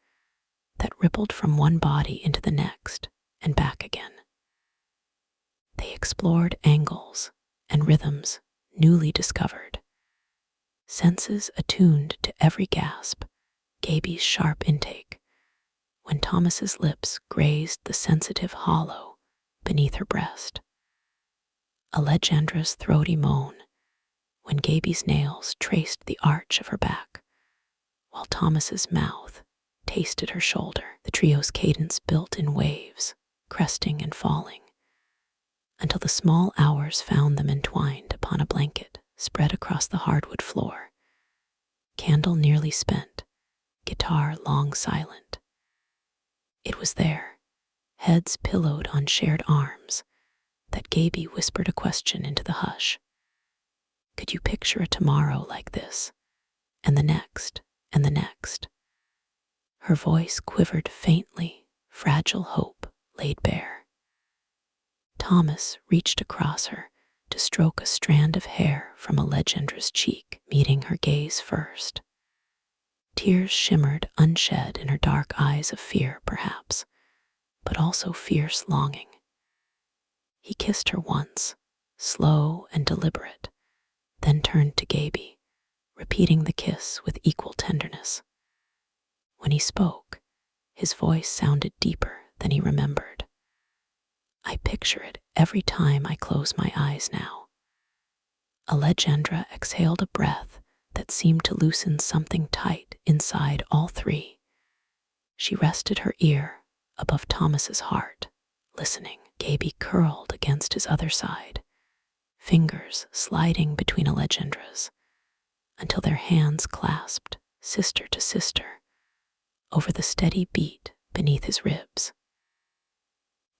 that rippled from one body into the next and back again. They explored angles and rhythms newly discovered, senses attuned to every gasp, Gaby's sharp intake, when Thomas's lips grazed the sensitive hollow beneath her breast. Alejandra's throaty moan, when Gaby's nails traced the arch of her back, while Thomas's mouth tasted her shoulder. The trio's cadence built in waves, cresting and falling, until the small hours found them entwined upon a blanket spread across the hardwood floor, candle nearly spent, guitar long silent. It was there, heads pillowed on shared arms, that Gaby whispered a question into the hush. Could you picture a tomorrow like this, and the next, and the next? Her voice quivered faintly, fragile hope laid bare. Thomas reached across her to stroke a strand of hair from Alejandra's cheek, meeting her gaze first. Tears shimmered unshed in her dark eyes of fear, perhaps, but also fierce longing. He kissed her once, slow and deliberate, then turned to Gaby, repeating the kiss with equal tenderness. When he spoke, his voice sounded deeper than he remembered. I picture it every time I close my eyes now. Allegendra exhaled a breath that seemed to loosen something tight inside all three. She rested her ear above Thomas's heart, listening. Gaby curled against his other side, fingers sliding between Allegendra's, until their hands clasped, sister to sister, over the steady beat beneath his ribs.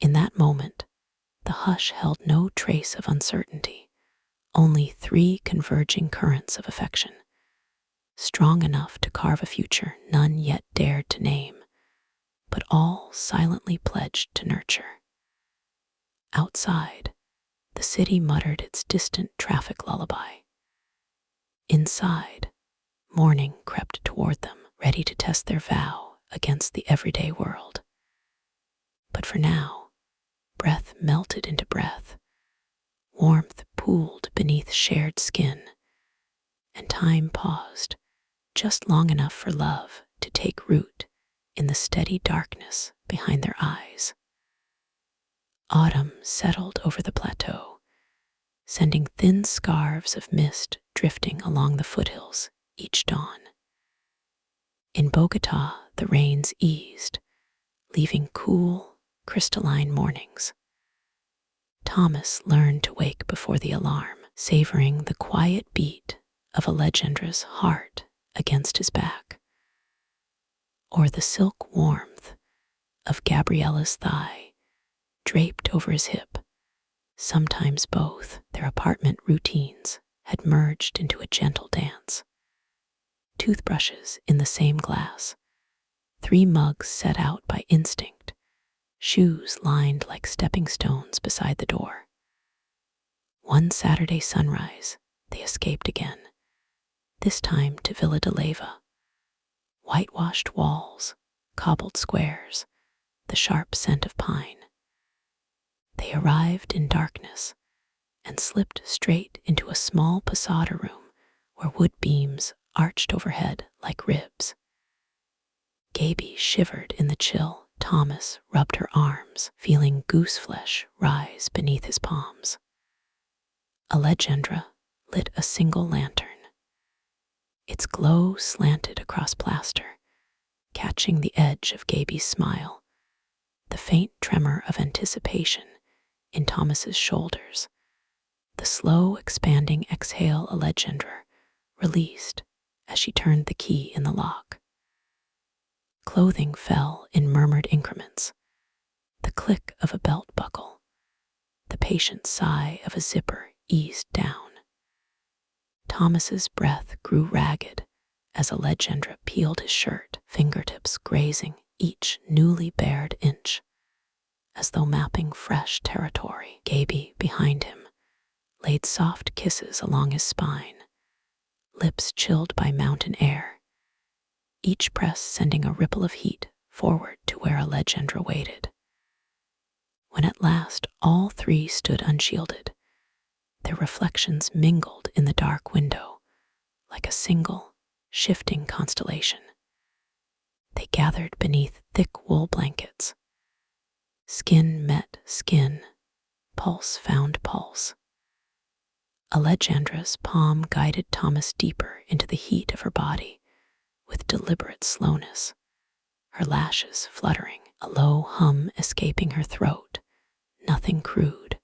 In that moment, the hush held no trace of uncertainty, only three converging currents of affection, strong enough to carve a future none yet dared to name, but all silently pledged to nurture. Outside, the city muttered its distant traffic lullaby. Inside, morning crept toward them, ready to test their vow against the everyday world. But for now, breath melted into breath, warmth pooled beneath shared skin, and time paused just long enough for love to take root in the steady darkness behind their eyes. Autumn settled over the plateau, sending thin scarves of mist drifting along the foothills each dawn. In Bogota, the rains eased, leaving cool, crystalline mornings. Thomas learned to wake before the alarm, savoring the quiet beat of Allegendra's heart against his back, or the silk warmth of Gabriella's thigh draped over his hip. Sometimes both. Their apartment routines had merged into a gentle dance. Toothbrushes in the same glass, 3 mugs set out by instinct, shoes lined like stepping stones beside the door. One Saturday sunrise, they escaped again, this time to Villa de Leyva. Whitewashed walls, cobbled squares, the sharp scent of pine. They arrived in darkness and slipped straight into a small posada room where wood beams arched overhead like ribs. Gaby shivered in the chill. Thomas rubbed her arms, feeling goose flesh rise beneath his palms. Allegendra lit a single lantern. Its glow slanted across plaster, catching the edge of Gaby's smile, the faint tremor of anticipation in Thomas's shoulders, the slow expanding exhale Allegendra released as she turned the key in the lock. Clothing fell in murmured increments, the click of a belt buckle, the patient sigh of a zipper eased down. Thomas's breath grew ragged as Allegendra peeled his shirt, fingertips grazing each newly bared inch, as though mapping fresh territory. Gaby, behind him, laid soft kisses along his spine, lips chilled by mountain air, each press sending a ripple of heat forward to where Allegendra waited. When at last all three stood unshielded, their reflections mingled in the dark window like a single, shifting constellation. They gathered beneath thick wool blankets. Skin met skin, pulse found pulse. Allegendra's palm guided Thomas deeper into the heat of her body with deliberate slowness, her lashes fluttering, a low hum escaping her throat, nothing crude,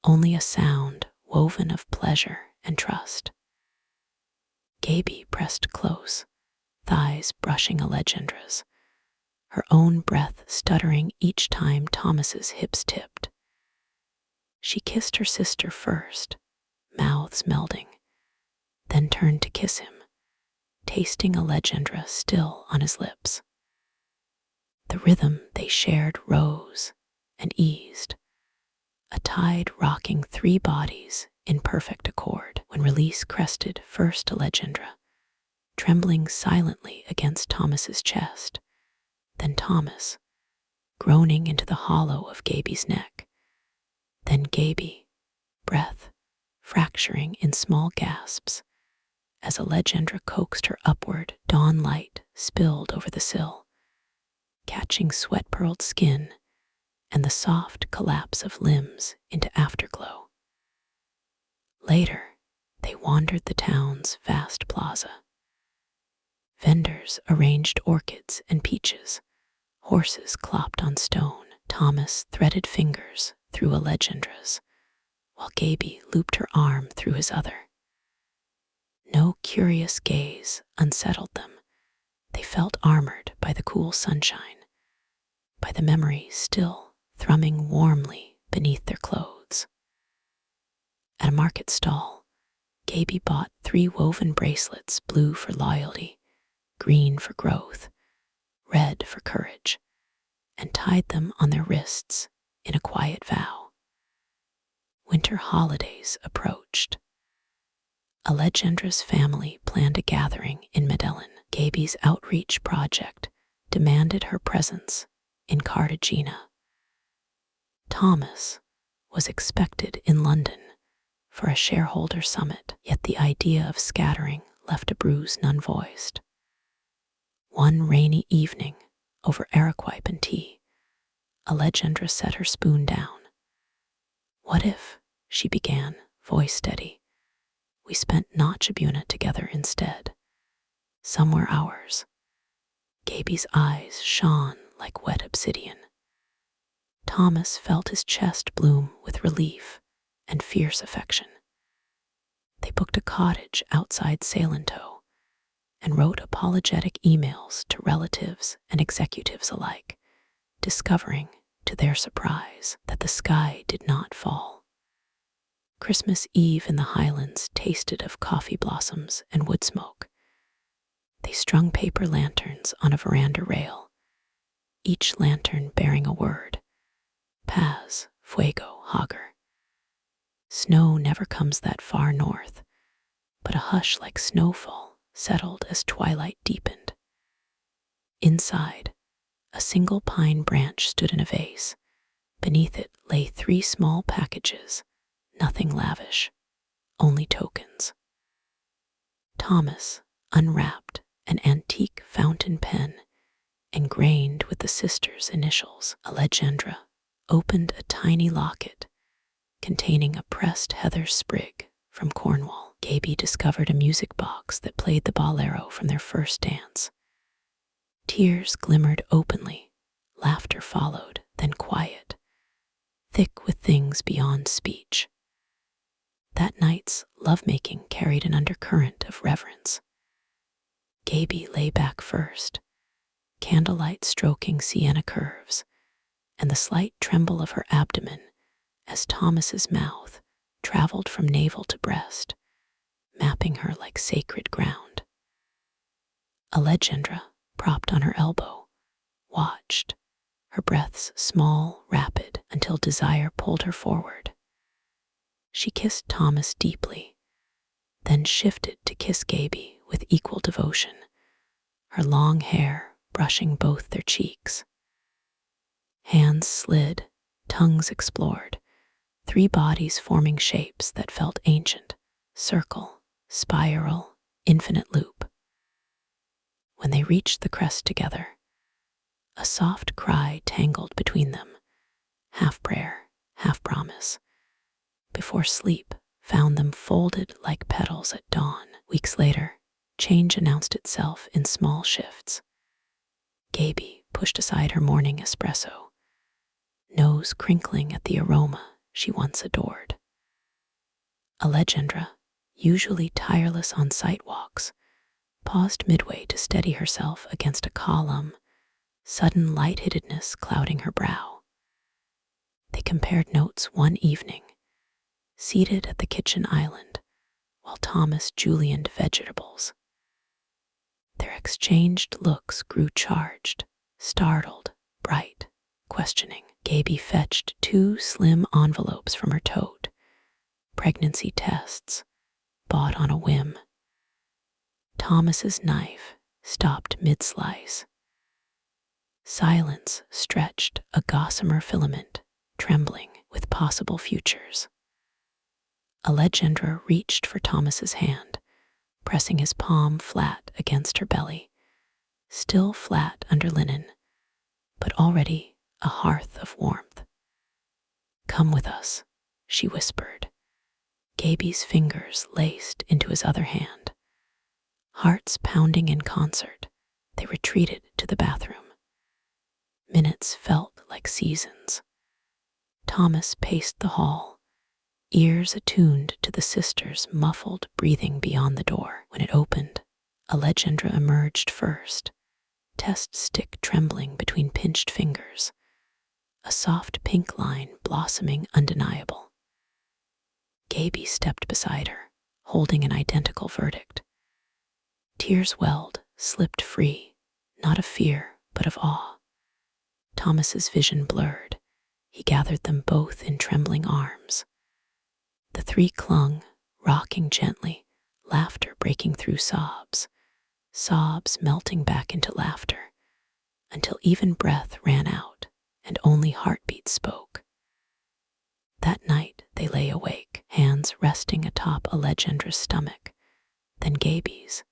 only a sound woven of pleasure and trust. Gaby pressed close, thighs brushing Allegendra's, her own breath stuttering each time Thomas's hips tipped. She kissed her sister first, mouths melding, then turned to kiss him, tasting Allegendra still on his lips. The rhythm they shared rose and eased, a tide rocking 3 bodies in perfect accord. When release crested first Allegendra, trembling silently against Thomas's chest, then Thomas, groaning into the hollow of Gaby's neck, then Gaby, breath fracturing in small gasps as Allegendra coaxed her upward. Dawn light spilled over the sill, catching sweat-pearled skin and the soft collapse of limbs into afterglow. Later, They wandered the town's vast plaza. Vendors arranged orchids and peaches. Horses clopped on stone. Thomas threaded fingers through Alegendra's, while Gaby looped her arm through his other. No curious gaze unsettled them. They felt armored by the cool sunshine, by the memory still thrumming warmly beneath their clothes. At a market stall, Gaby bought 3 woven bracelets, blue for loyalty, green for growth, red for courage, and tied them on their wrists in a quiet vow. Winter holidays approached. Alegendra's family planned a gathering in Medellin. Gaby's outreach project demanded her presence in Cartagena. Thomas was expected in London for a shareholder summit, yet the idea of scattering left a bruise none voiced. One rainy evening, over arequipe and tea, Alegendra set her spoon down. "What if," she began, voice steady, "we spent Nochebuena together instead? Some were ours." Gaby's eyes shone like wet obsidian. Thomas felt his chest bloom with relief and fierce affection. They booked a cottage outside Salento and wrote apologetic emails to relatives and executives alike, discovering, to their surprise, that the sky did not fall. Christmas Eve in the Highlands tasted of coffee blossoms and wood smoke. They strung paper lanterns on a veranda rail, each lantern bearing a word: Paz, Fuego, Hager. Snow never comes that far north, but a hush like snowfall settled as twilight deepened. Inside, a single pine branch stood in a vase. Beneath it lay 3 small packages, nothing lavish, only tokens. Thomas unwrapped an antique fountain pen ingrained with the sisters' initials. Alegendra opened a tiny locket containing a pressed heather sprig from Cornwall. Gaby discovered a music box that played the bolero from their first dance. Tears glimmered openly, laughter followed, then quiet, thick with things beyond speech. That night's lovemaking carried an undercurrent of reverence. Gaby lay back first, candlelight stroking sienna curves, and the slight tremble of her abdomen as Thomas's mouth traveled from navel to breast, mapping her like sacred ground. Alegendra, propped on her elbow, watched, her breaths small, rapid, until desire pulled her forward. She kissed Thomas deeply, then shifted to kiss Gaby with equal devotion, her long hair brushing both their cheeks. Hands slid, tongues explored, 3 bodies forming shapes that felt ancient: circle, spiral, infinite loop. When they reached the crest together, a soft cry tangled between them, half prayer, half promise, before sleep found them folded like petals at dawn. Weeks later, change announced itself in small shifts. Gaby pushed aside her morning espresso, nose crinkling at the aroma she once adored. Alegendra, usually tireless on sidewalks, paused midway to steady herself against a column, sudden lightheadedness clouding her brow. They compared notes one evening, seated at the kitchen island, while Thomas julienned vegetables. Their exchanged looks grew charged, startled, bright, questioning. Gaby fetched 2 slim envelopes from her tote, pregnancy tests, bought on a whim. Thomas's knife stopped mid-slice. Silence stretched a gossamer filament, trembling with possible futures. Alegendra reached for Thomas's hand, pressing his palm flat against her belly, still flat under linen, but already a hearth of warmth. "Come with us," she whispered, Gaby's fingers laced into his other hand. Hearts pounding in concert, they retreated to the bathroom. Minutes felt like seasons. Thomas paced the hall, ears attuned to the sisters' muffled breathing beyond the door. When it opened, Alejandra emerged first, test stick trembling between pinched fingers, a soft pink line blossoming undeniable. Gaby stepped beside her, holding an identical verdict. Tears welled, slipped free, not of fear, but of awe. Thomas's vision blurred. He gathered them both in trembling arms. The three clung, rocking gently, laughter breaking through sobs, sobs melting back into laughter, until even breath ran out and only heartbeats spoke. That night they lay awake, hands resting atop Alejandra's stomach, then Gaby's,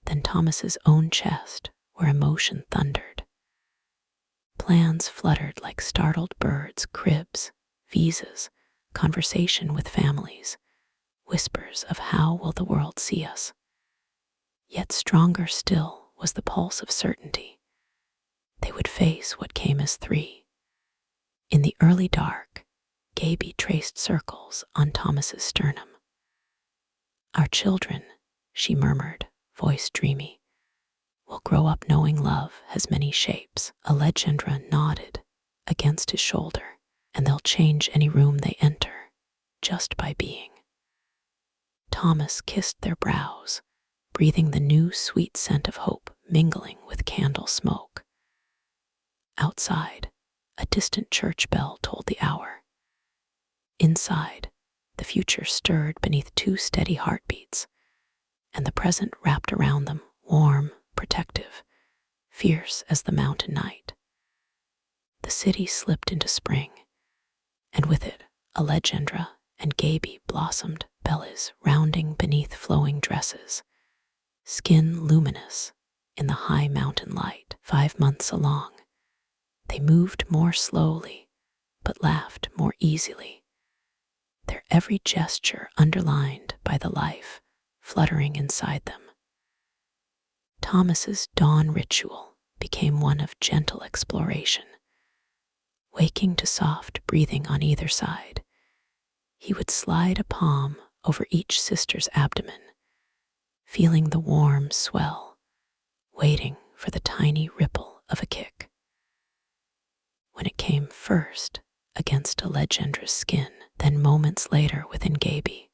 then Thomas's own chest where emotion thundered. Plans fluttered like startled birds, cribs, visas, conversation with families, whispers of how will the world see us. Yet stronger still was the pulse of certainty. They would face what came as three. In the early dark, Gaby traced circles on Thomas's sternum. Our children, she murmured, voice dreamy, will grow up knowing love has many shapes. Alejandra nodded against his shoulder, and they'll change any room they enter, just by being. Thomas kissed their brows, breathing the new sweet scent of hope mingling with candle smoke. Outside, a distant church bell told the hour. Inside, the future stirred beneath two steady heartbeats, and the present wrapped around them, warm, protective, fierce as the mountain night. The city slipped into spring, and with it, Alejandra and Gaby blossomed, bellies rounding beneath flowing dresses, skin luminous in the high mountain light. 5 months along, they moved more slowly, but laughed more easily, their every gesture underlined by the life fluttering inside them. Thomas's dawn ritual became one of gentle exploration. Waking to soft breathing on either side, he would slide a palm over each sister's abdomen, feeling the warm swell, waiting for the tiny ripple of a kick. When it came first against Alejandra's skin, then moments later within Gaby,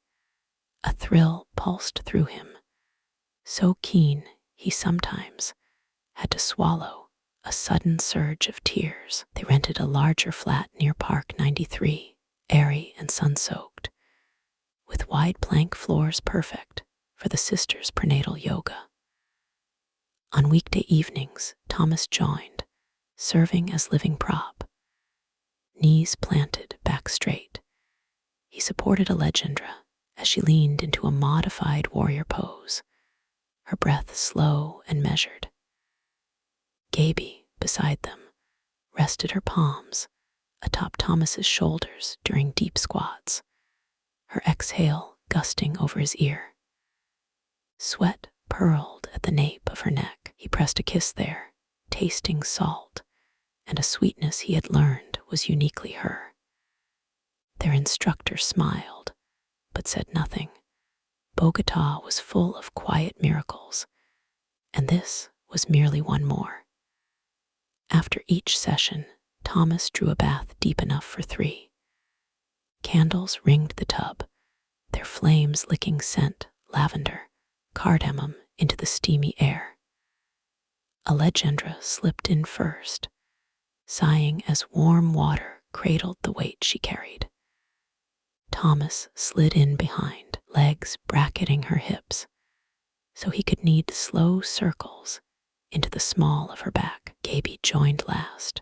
a thrill pulsed through him, so keen he sometimes had to swallow a sudden surge of tears. They rented a larger flat near Park 93, airy and sun-soaked, with wide plank floors perfect for the sisters' prenatal yoga. On weekday evenings, Thomas joined, serving as living prop. Knees planted, back straight, he supported Alejandra as she leaned into a modified warrior pose, her breath slow and measured. Gaby, beside them, rested her palms atop Thomas's shoulders during deep squats, her exhale gusting over his ear. Sweat purled at the nape of her neck. He pressed a kiss there, tasting salt and a sweetness he had learned was uniquely her. Their instructor smiled, but said nothing. Bogota was full of quiet miracles, and this was merely one more. After each session, Thomas drew a bath deep enough for 3. Candles ringed the tub, their flames licking scent, lavender, cardamom into the steamy air. Alejandra slipped in first, sighing as warm water cradled the weight she carried. Thomas slid in behind, legs bracketing her hips, so he could knead slow circles into the small of her back. Gaby joined last,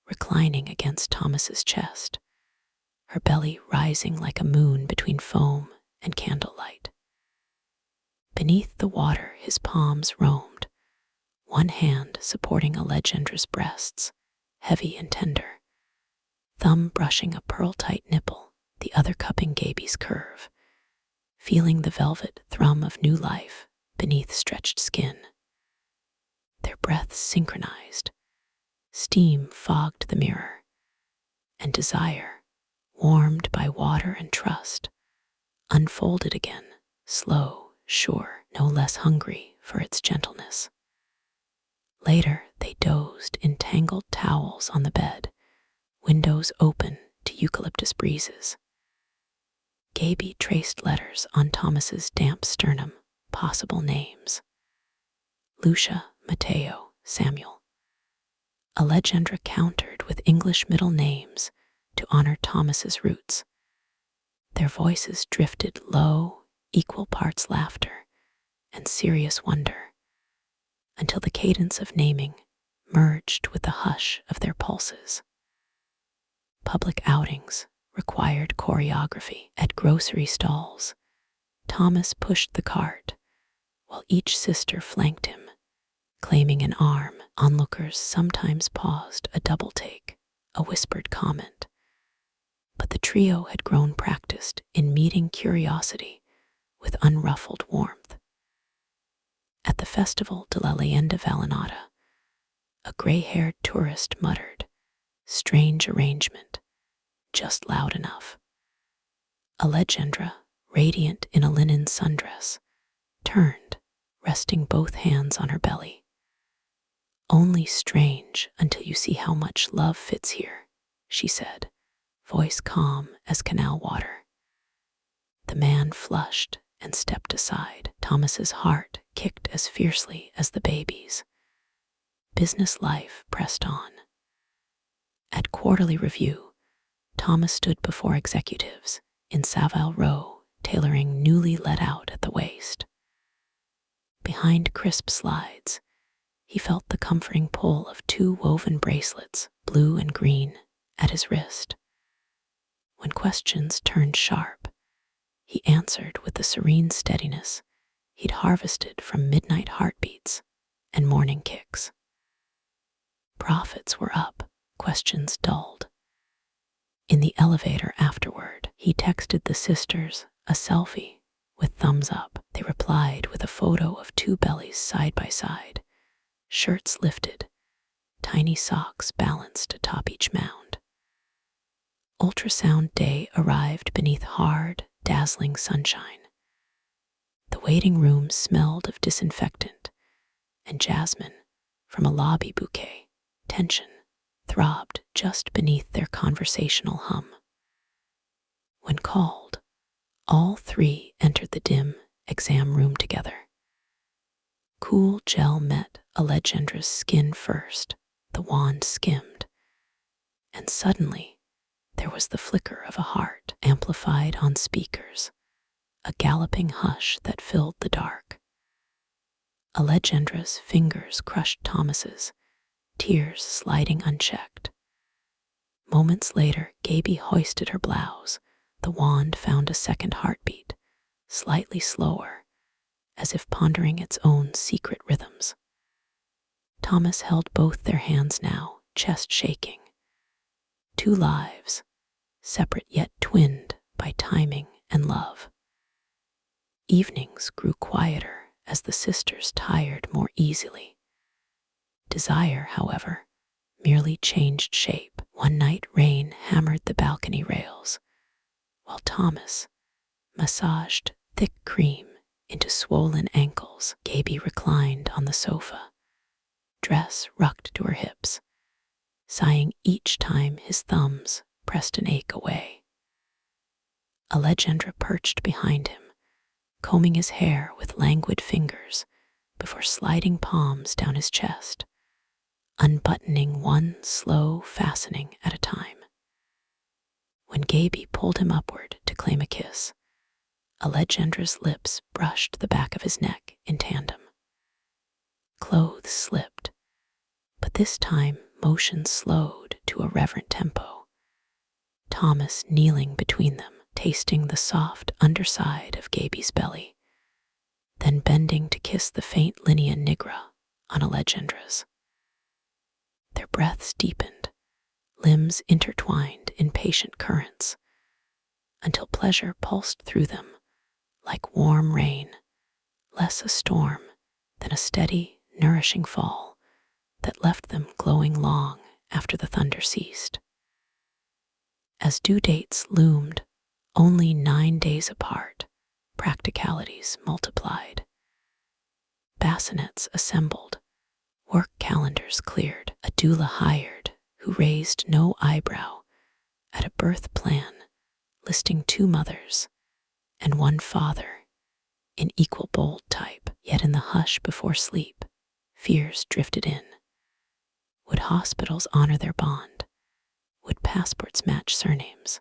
reclining against Thomas's chest, her belly rising like a moon between foam and candlelight. Beneath the water his palms roamed, one hand supporting Alejandra's breasts, heavy and tender, thumb brushing a pearl-tight nipple, the other cupping Gaby's curve, feeling the velvet thrum of new life beneath stretched skin. Their breaths synchronized, steam fogged the mirror, and desire, warmed by water and trust, unfolded again, slow, sure, no less hungry for its gentleness. Later, they dozed in tangled towels on the bed, windows open to eucalyptus breezes. Gaby traced letters on Thomas's damp sternum, possible names: Lucia, Matteo, Samuel. Alejandra countered with English middle names to honor Thomas's roots. Their voices drifted low, equal parts laughter and serious wonder, until the cadence of naming merged with the hush of their pulses. Public outings required choreography. At grocery stalls, Thomas pushed the cart, while each sister flanked him, claiming an arm. Onlookers sometimes paused a double take, a whispered comment. But the trio had grown practiced in meeting curiosity with unruffled warmth. At the Festival de la Leyenda Valenada, a gray-haired tourist muttered, "Strange arrangement, just loud enough." Alejandra, radiant in a linen sundress, turned, resting both hands on her belly. "Only strange until you see how much love fits here," she said, voice calm as canal water. The man flushed and stepped aside. Thomas's heart kicked as fiercely as the baby's. Business life pressed on. At quarterly review, Thomas stood before executives in Savile Row, tailoring newly let out at the waist. Behind crisp slides, he felt the comforting pull of 2 woven bracelets, blue and green, at his wrist. When questions turned sharp, he answered with the serene steadiness he'd harvested from midnight heartbeats and morning kicks. Profits were up, questions dulled. In the elevator afterward, he texted the sisters a selfie with thumbs up. They replied with a photo of 2 bellies side by side, shirts lifted, tiny socks balanced atop each mound. Ultrasound day arrived beneath hard, dazzling sunshine. The waiting room smelled of disinfectant and jasmine from a lobby bouquet. Tension throbbed just beneath their conversational hum. When called, all 3 entered the dim exam room together. Cool gel met Alejandra's skin first, the wand skimmed, and suddenly there was the flicker of a heart amplified on speakers, a galloping hush that filled the dark. Alejandra's fingers crushed Thomas's, tears sliding unchecked. Moments later, Gaby hoisted her blouse. The wand found a second heartbeat, slightly slower, as if pondering its own secret rhythms. Thomas held both their hands now, chest shaking. 2 lives, separate yet twinned by timing and love. Evenings grew quieter as the sisters tired more easily. Desire, however, merely changed shape. One night rain hammered the balcony rails, while Thomas massaged thick cream into swollen ankles. Gaby reclined on the sofa, dress rucked to her hips, sighing each time his thumbs pressed an ache away. Alejandra perched behind him, combing his hair with languid fingers before sliding palms down his chest, unbuttoning one slow fastening at a time. When Gaby pulled him upward to claim a kiss, Alejandra's lips brushed the back of his neck in tandem. Clothes slipped, but this time motion slowed to a reverent tempo. Thomas kneeling between them, tasting the soft underside of Gaby's belly, then bending to kiss the faint linea nigra on Alejandra's. Their breaths deepened, limbs intertwined in patient currents, until pleasure pulsed through them like warm rain, less a storm than a steady, nourishing fall that left them glowing long after the thunder ceased. As due dates loomed, only 9 days apart, practicalities multiplied. Bassinets assembled, work calendars cleared, a doula hired who raised no eyebrow at a birth plan listing 2 mothers and 1 father in equal bold type. Yet in the hush before sleep, fears drifted in. Would hospitals honor their bond? Would passports match surnames?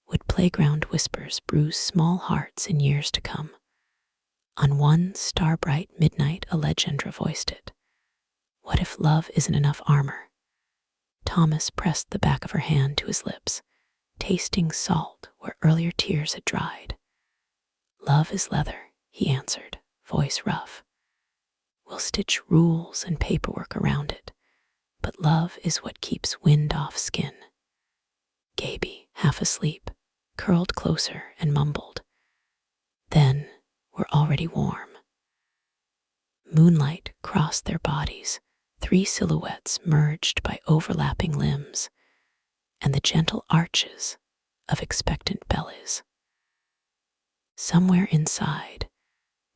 Would playground whispers bruise small hearts in years to come? On one star-bright midnight, Alejandra voiced it. What if love isn't enough armor? Thomas pressed the back of her hand to his lips, tasting salt where earlier tears had dried. Love is leather, he answered, voice rough. We'll stitch rules and paperwork around it, but love is what keeps wind off skin. Gaby, half asleep, curled closer and mumbled. Then we're already warm. Moonlight crossed their bodies, 3 silhouettes merged by overlapping limbs and the gentle arches of expectant bellies. Somewhere inside,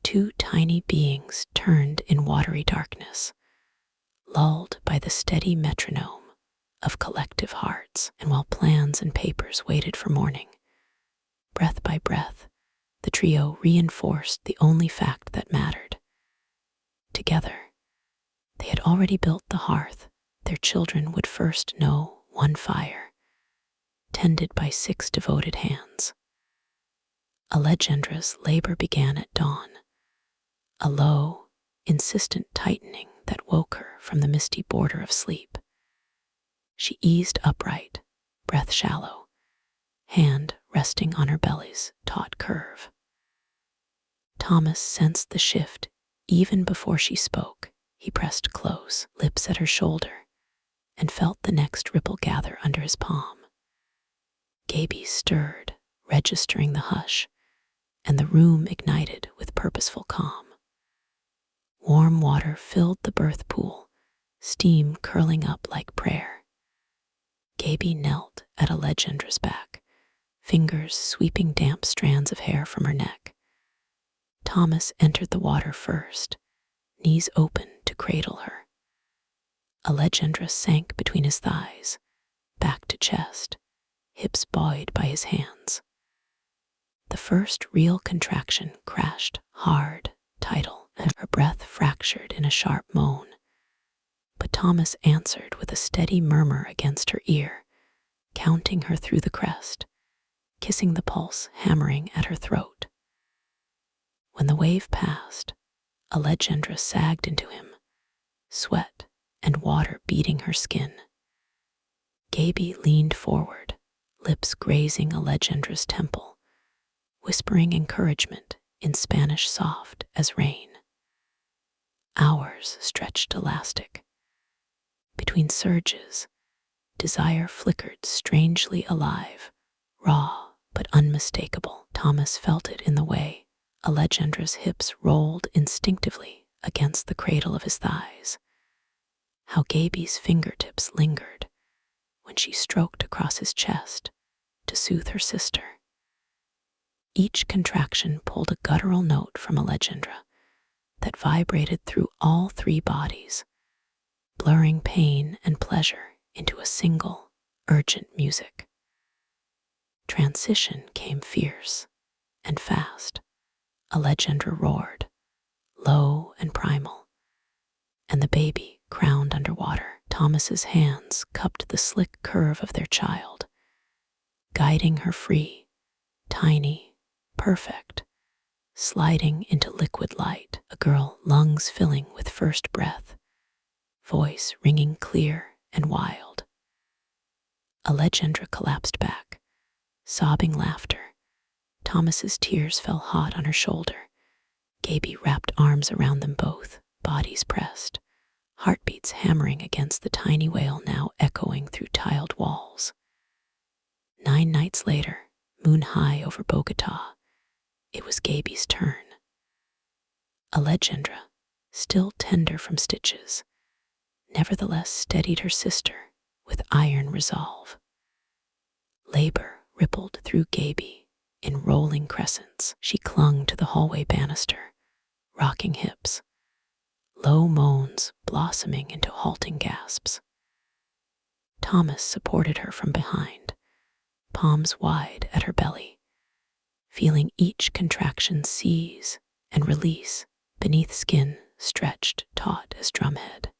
2 tiny beings turned in watery darkness, lulled by the steady metronome of collective hearts. And while plans and papers waited for morning, breath by breath, the trio reinforced the only fact that mattered. Together, they had already built the hearth their children would first know, 1 fire, tended by 6 devoted hands. Alejandra's labor began at dawn, a low, insistent tightening that woke her from the misty border of sleep. She eased upright, breath shallow, hand resting on her belly's taut curve. Thomas sensed the shift even before she spoke. He pressed close, lips at her shoulder, and felt the next ripple gather under his palm. Gaby stirred, registering the hush, and the room ignited with purposeful calm. Warm water filled the birth pool, steam curling up like prayer. Gaby knelt at Alejandra's back, fingers sweeping damp strands of hair from her neck. Thomas entered the water first, knees open to cradle her. Alejandra sank between his thighs, back to chest, hips buoyed by his hands. The first real contraction crashed hard, tidal, and her breath fractured in a sharp moan. But Thomas answered with a steady murmur against her ear, counting her through the crest, kissing the pulse hammering at her throat. When the wave passed, Alejandra sagged into him, sweat and water beading her skin. Gaby leaned forward, lips grazing Alejandra's temple, whispering encouragement in Spanish soft as rain. Hours stretched elastic. Between surges, desire flickered strangely alive, raw but unmistakable. Thomas felt it in the way Alejandra's hips rolled instinctively against the cradle of his thighs, how Gaby's fingertips lingered when she stroked across his chest to soothe her sister. Each contraction pulled a guttural note from Alejandra that vibrated through all 3 bodies, blurring pain and pleasure into a single, urgent music. Transition came fierce and fast. Alejandra roared, low and primal, and the baby crowned underwater. Thomas's hands cupped the slick curve of their child, guiding her free, tiny, perfect, sliding into liquid light, a girl lungs filling with first breath, voice ringing clear and wild. Alejandra collapsed back, sobbing laughter. Thomas's tears fell hot on her shoulder. Gaby wrapped arms around them both, bodies pressed, heartbeats hammering against the tiny wail now echoing through tiled walls. 9 nights later, moon high over Bogota, It was Gaby's turn. Alejandra, still tender from stitches, nevertheless steadied her sister with iron resolve. Labor rippled through Gaby in rolling crescents. She clung to the hallway banister, rocking hips, low moans blossoming into halting gasps. Thomas supported her from behind, palms wide at her belly, feeling each contraction seize and release beneath skin stretched taut as drumhead.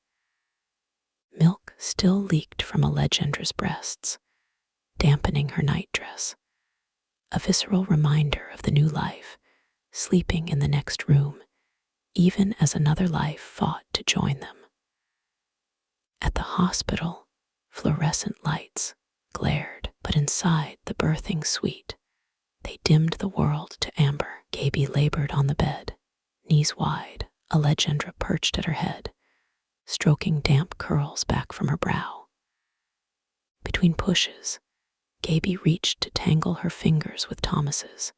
Milk still leaked from Alejandra's breasts, dampening her nightdress, a visceral reminder of the new life sleeping in the next room, even as another life fought to join them. At the hospital, fluorescent lights glared, but inside the birthing suite, they dimmed the world to amber. Gaby labored on the bed, knees wide, Alejandra perched at her head, stroking damp curls back from her brow. Between pushes, Gaby reached to tangle her fingers with Thomas's,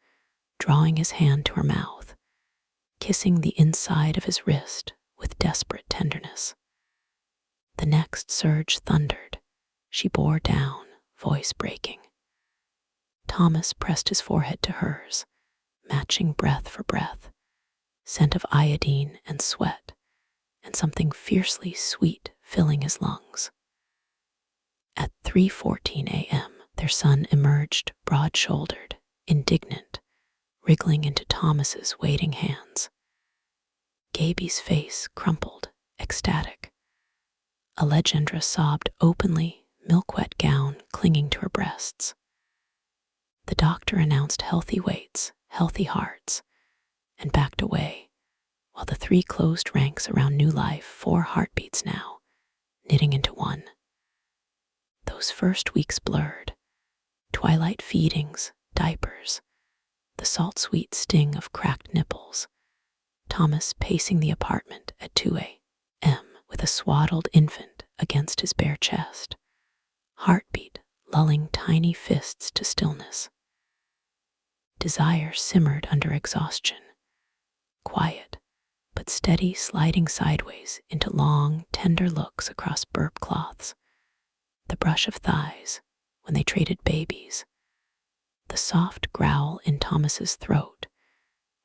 drawing his hand to her mouth, kissing the inside of his wrist with desperate tenderness. The next surge thundered. She bore down, voice breaking. Thomas pressed his forehead to hers, matching breath for breath, scent of iodine and sweat, and something fiercely sweet filling his lungs. At 3:14 a.m., their son emerged broad-shouldered, indignant, wriggling into Thomas's waiting hands. Gaby's face crumpled, ecstatic. Alejandra sobbed openly, milk-wet gown clinging to her breasts. The doctor announced healthy weights, healthy hearts, and backed away, while the three closed ranks around new life, 4 heartbeats now, knitting into one. Those first weeks blurred. Twilight feedings, diapers, the salt-sweet sting of cracked nipples. Thomas pacing the apartment at 2 a.m. with a swaddled infant against his bare chest, heartbeat lulling tiny fists to stillness. Desire simmered under exhaustion, quiet but steady, sliding sideways into long, tender looks across burp cloths, the brush of thighs when they traded babies, the soft growl in Thomas's throat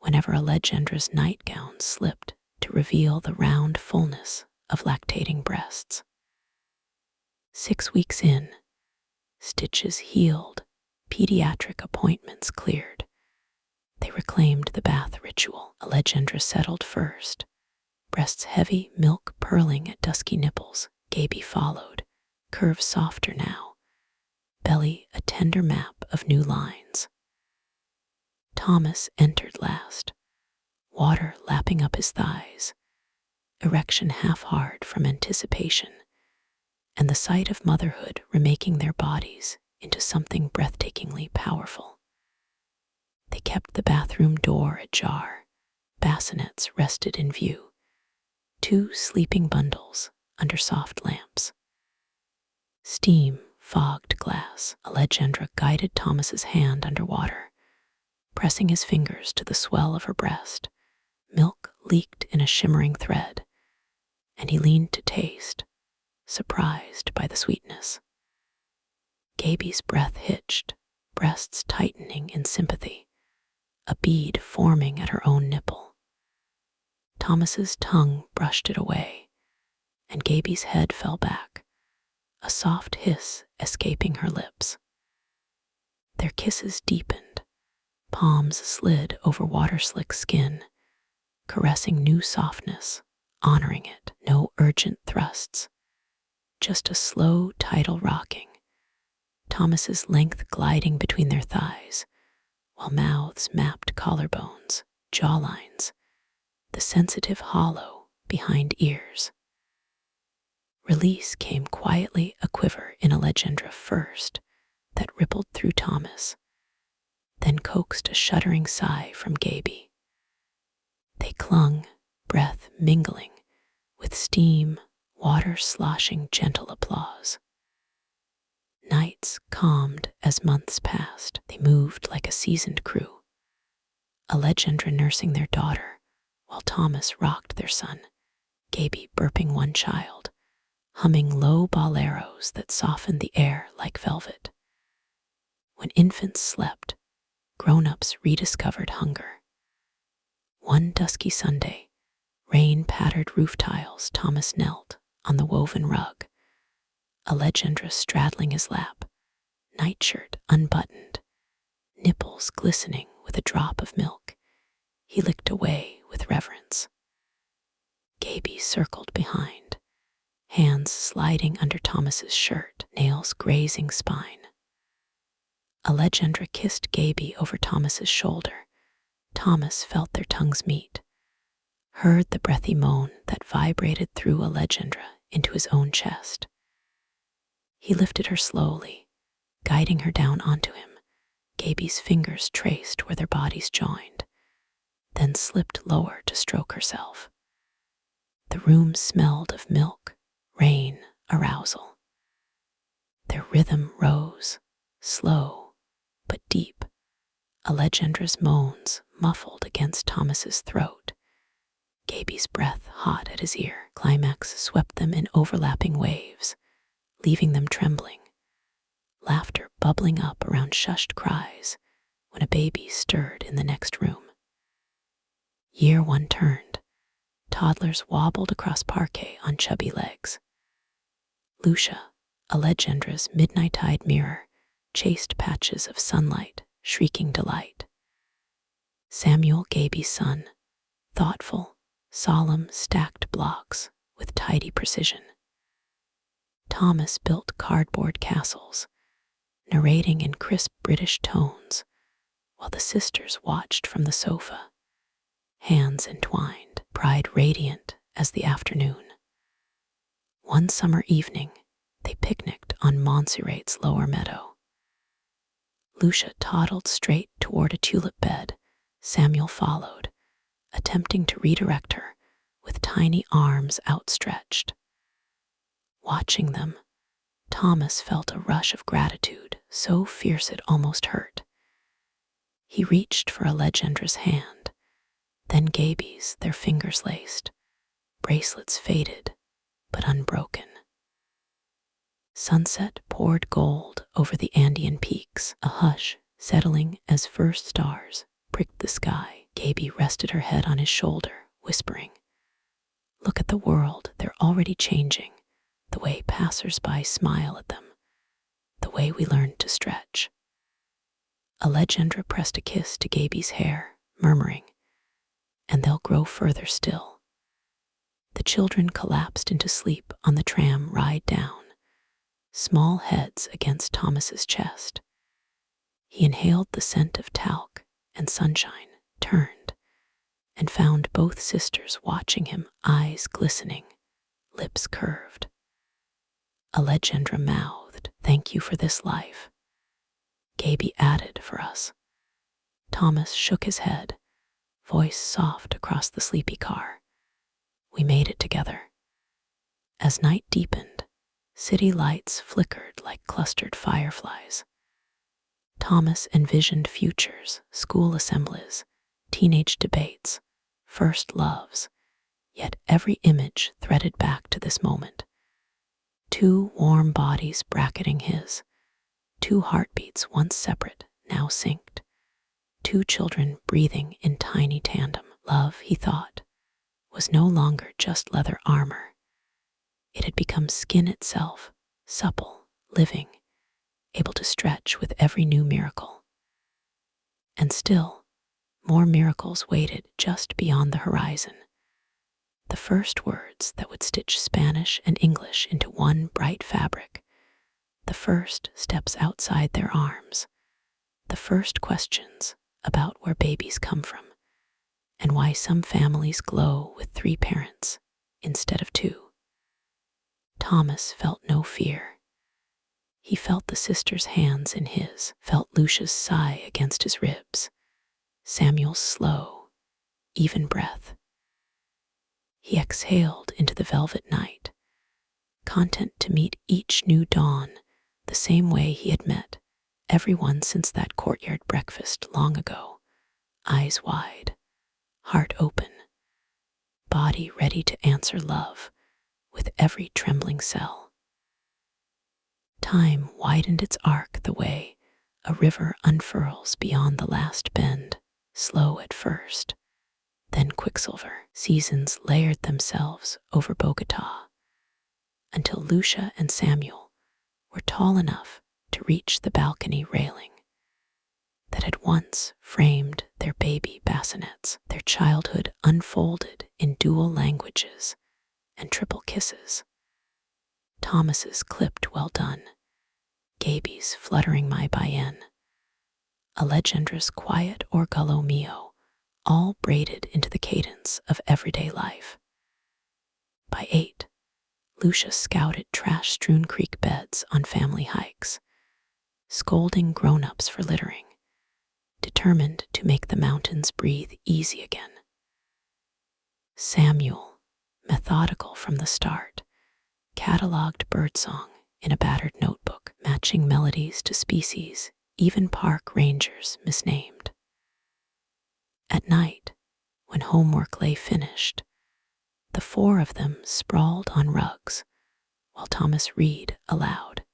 whenever Alejandra's nightgown slipped to reveal the round fullness of lactating breasts. 6 weeks in, stitches healed, pediatric appointments cleared. They reclaimed the bath ritual. Alejandra settled first, breasts heavy, milk purling at dusky nipples. Gaby followed, curves softer now, belly a tender map of new lines. Thomas entered last, water lapping up his thighs, erection half hard from anticipation, and the sight of motherhood remaking their bodies into something breathtakingly powerful. They kept the bathroom door ajar, bassinets rested in view, 2 sleeping bundles under soft lamps. Steam fogged glass. Alejandra guided Thomas's hand underwater, pressing his fingers to the swell of her breast. Milk leaked in a shimmering thread, and he leaned to taste, surprised by the sweetness. Gaby's breath hitched, breasts tightening in sympathy, a bead forming at her own nipple. Thomas's tongue brushed it away, and Gaby's head fell back, a soft hiss escaping her lips. Their kisses deepened, palms slid over water-slick skin, caressing new softness, honoring it. No urgent thrusts, just a slow tidal rocking, Thomas's length gliding between their thighs, while mouths mapped collarbones, jawlines, the sensitive hollow behind ears. Release came quietly, a quiver in Alejandra first that rippled through Thomas, then coaxed a shuddering sigh from Gaby. They clung, breath mingling with steam, water sloshing gentle applause. Nights calmed as months passed. They moved like a seasoned crew, Alejandra nursing their daughter, while Thomas rocked their son, Gaby burping one child, humming low boleros that softened the air like velvet. When infants slept, grown-ups rediscovered hunger. One dusky Sunday, rain pattered roof tiles. Thomas knelt on the woven rug, Alejandra straddling his lap, nightshirt unbuttoned, nipples glistening with a drop of milk. He licked away with reverence. Gaby circled behind, hands sliding under Thomas's shirt, nails grazing spine. Alejandra kissed Gaby over Thomas's shoulder. Thomas felt their tongues meet, heard the breathy moan that vibrated through Alejandra into his own chest. He lifted her slowly, guiding her down onto him. Gaby's fingers traced where their bodies joined, then slipped lower to stroke herself. The room smelled of milk, rain, arousal. Their rhythm rose, slow but deep, Alejandra's moans muffled against Thomas's throat, Gaby's breath hot at his ear. Climax swept them in overlapping waves, leaving them trembling, laughter bubbling up around shushed cries when a baby stirred in the next room. Year one turned. Toddlers wobbled across parquet on chubby legs. Lucia, Alejandra's midnight-eyed mirror, chased patches of sunlight, shrieking delight. Samuel, Gaby's son, thoughtful, solemn, stacked blocks with tidy precision. Thomas built cardboard castles, narrating in crisp British tones, while the sisters watched from the sofa, hands entwined, pride radiant as the afternoon. One summer evening, they picnicked on Montserrat's lower meadow. Lucia toddled straight toward a tulip bed. Samuel followed, attempting to redirect her with tiny arms outstretched. Watching them, Thomas felt a rush of gratitude so fierce it almost hurt. He reached for Alejandra's hand, then Gaby's, their fingers laced, bracelets faded but unbroken. Sunset poured gold over the Andean peaks, a hush settling as first stars pricked the sky. Gaby rested her head on his shoulder, whispering, "Look at the world, they're already changing, the way passers-by smile at them, the way we learn to stretch." Alejandra pressed a kiss to Gaby's hair, murmuring, "And they'll grow further still." The children collapsed into sleep on the tram ride down, small heads against Thomas's chest. He inhaled the scent of talc and sunshine, turned, and found both sisters watching him, eyes glistening, lips curved. Alejandra mouthed, "Thank you for this life." Gaby added, "For us." Thomas shook his head, voice soft across the sleepy car. "We made it together." As night deepened, city lights flickered like clustered fireflies. Thomas envisioned futures, school assemblies, teenage debates, first loves, yet every image threaded back to this moment. Two warm bodies bracketing his, two heartbeats once separate, now synced, two children breathing in tiny tandem. Love, he thought, was no longer just leather armor. It had become skin itself, supple, living, able to stretch with every new miracle. And still, more miracles waited just beyond the horizon. The first words that would stitch Spanish and English into one bright fabric, the first steps outside their arms, the first questions about where babies come from, and why some families glow with 3 parents instead of 2. Thomas felt no fear. He felt the sister's hands in his, felt Lucia's sigh against his ribs, Samuel's slow, even breath. He exhaled into the velvet night, content to meet each new dawn the same way he had met everyone since that courtyard breakfast long ago, eyes wide, heart open, body ready to answer love with every trembling cell. Time widened its arc the way a river unfurls beyond the last bend, slow at first, then quicksilver. Seasons layered themselves over Bogota until Lucia and Samuel were tall enough to reach the balcony railing that had once framed their baby bassinets. Their childhood unfolded in dual languages and triple kisses. Thomas's clipped well done, Gaby's fluttering my bien, Alegendra's quiet orgullo mio, all braided into the cadence of everyday life. By 8, Lucia scouted trash-strewn creek beds on family hikes, scolding grown-ups for littering, determined to make the mountains breathe easy again. Samuel, methodical from the start, cataloged birdsong in a battered notebook, matching melodies to species even park rangers misnamed. At night, when homework lay finished, the 4 of them sprawled on rugs while Thomas read aloud.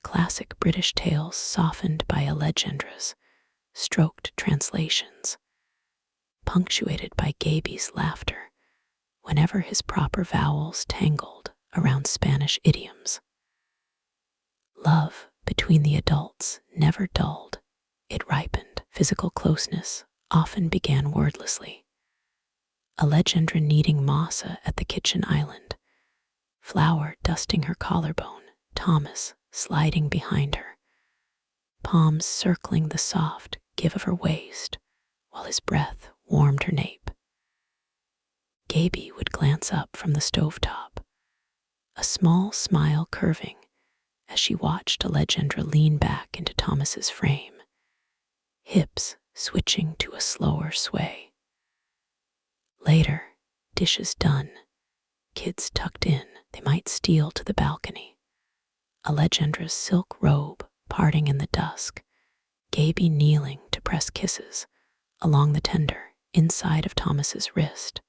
Classic British tales softened by Alegendra's stroked translations, punctuated by Gaby's laughter whenever his proper vowels tangled around Spanish idioms. Love between the adults never dulled, it ripened. Physical closeness often began wordlessly. Alegendra kneading masa at the kitchen island, Flour dusting her collarbone, Thomas sliding behind her, palms circling the soft give of her waist while his breath warmed her nape. Gaby would glance up from the stovetop, a small smile curving as she watched Alegendra lean back into Thomas's frame, hips switching to a slower sway. Later, dishes done, kids tucked in, they might steal to the balcony. Alegendra's silk robe parting in the dusk, Gaby kneeling to press kisses along the tender inside of Thomas's wrist,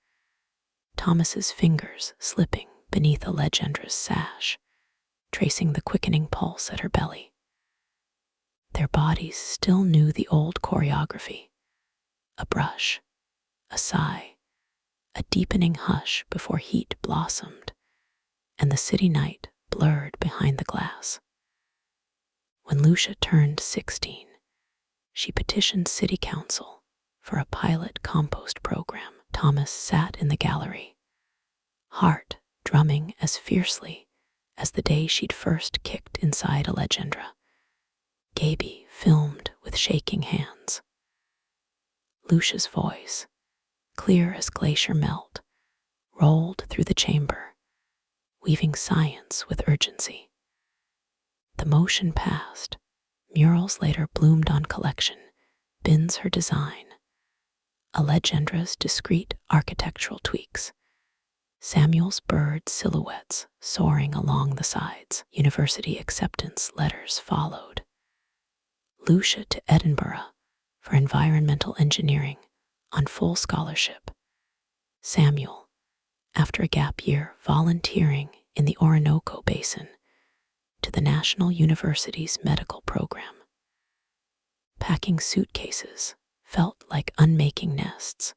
Thomas's fingers slipping beneath Alegendra's sash, tracing the quickening pulse at her belly. Their bodies still knew the old choreography, a brush, a sigh, a deepening hush before heat blossomed, and the city night blurred behind the glass. When Lucia turned 16, she petitioned city council for a pilot compost program. Thomas sat in the gallery, heart drumming as fiercely as the day she'd first kicked inside Alegendra. Gaby filmed with shaking hands. Lucia's voice, clear as glacier melt, rolled through the chamber, weaving science with urgency. The motion passed. Murals later bloomed on collection, bins her design. Alegendra's discreet architectural tweaks. Samuel's bird silhouettes soaring along the sides. University acceptance letters followed. Lucia to Edinburgh for environmental engineering on full scholarship. Samuel, after a gap year volunteering in the Orinoco Basin, to the National University's medical program. Packing suitcases felt like unmaking nests,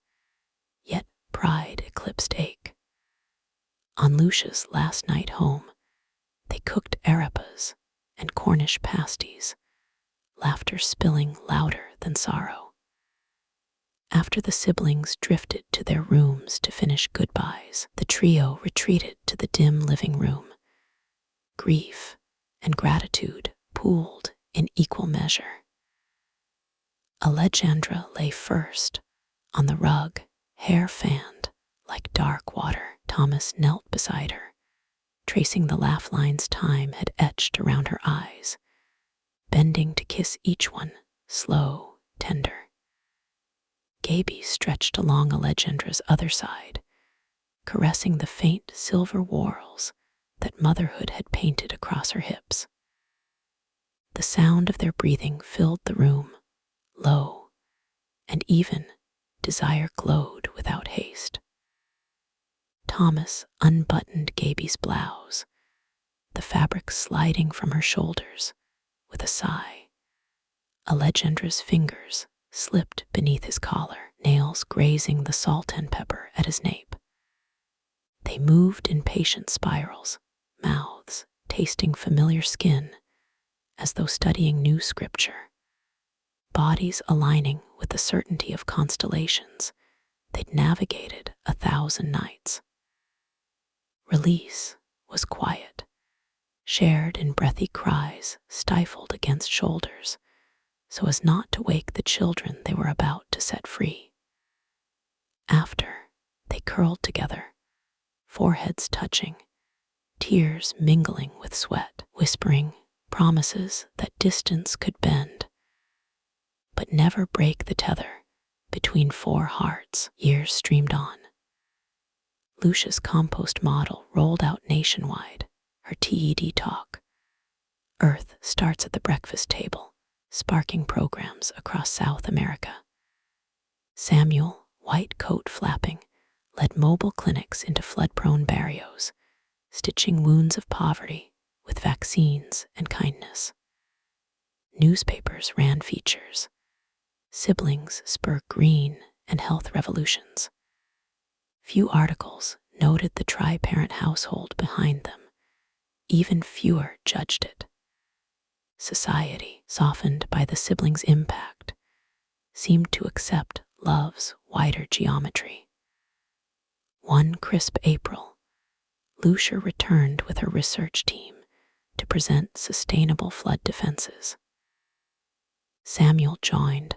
yet pride eclipsed ache. On Lucia's last night home, they cooked arepas and Cornish pasties, laughter spilling louder than sorrow. After the siblings drifted to their rooms to finish goodbyes, the trio retreated to the dim living room. Grief and gratitude pooled in equal measure. Alegendra lay first on the rug, hair fanned like dark water. Thomas knelt beside her, tracing the laugh lines time had etched around her eyes, bending to kiss each one, slow, tender. Gaby stretched along Alegendra's other side, caressing the faint silver whorls that motherhood had painted across her hips. The sound of their breathing filled the room, low and even desire glowed without haste. Thomas unbuttoned Gaby's blouse, the fabric sliding from her shoulders with a sigh. Allegendra's fingers slipped beneath his collar, nails grazing the salt and pepper at his nape. They moved in patient spirals, mouths tasting familiar skin, as though studying new scripture. Bodies aligning with the certainty of constellations they'd navigated 1,000 nights. Release was quiet, shared in breathy cries stifled against shoulders, so as not to wake the children they were about to set free. After, they curled together, foreheads touching, tears mingling with sweat, whispering promises that distance could bend, but never break the tether between four hearts. Years streamed on. Lucia's compost model rolled out nationwide, her TED talk. Earth starts at the breakfast table, sparking programs across South America. Samuel, white coat flapping, led mobile clinics into flood-prone barrios, stitching wounds of poverty with vaccines and kindness. Newspapers ran features. Siblings spur green and health revolutions. Few articles noted the tri-parent household behind them. Even fewer judged it. Society, softened by the siblings' impact, seemed to accept love's wider geometry. One crisp April, Lucia returned with her research team to present sustainable flood defenses. Samuel joined,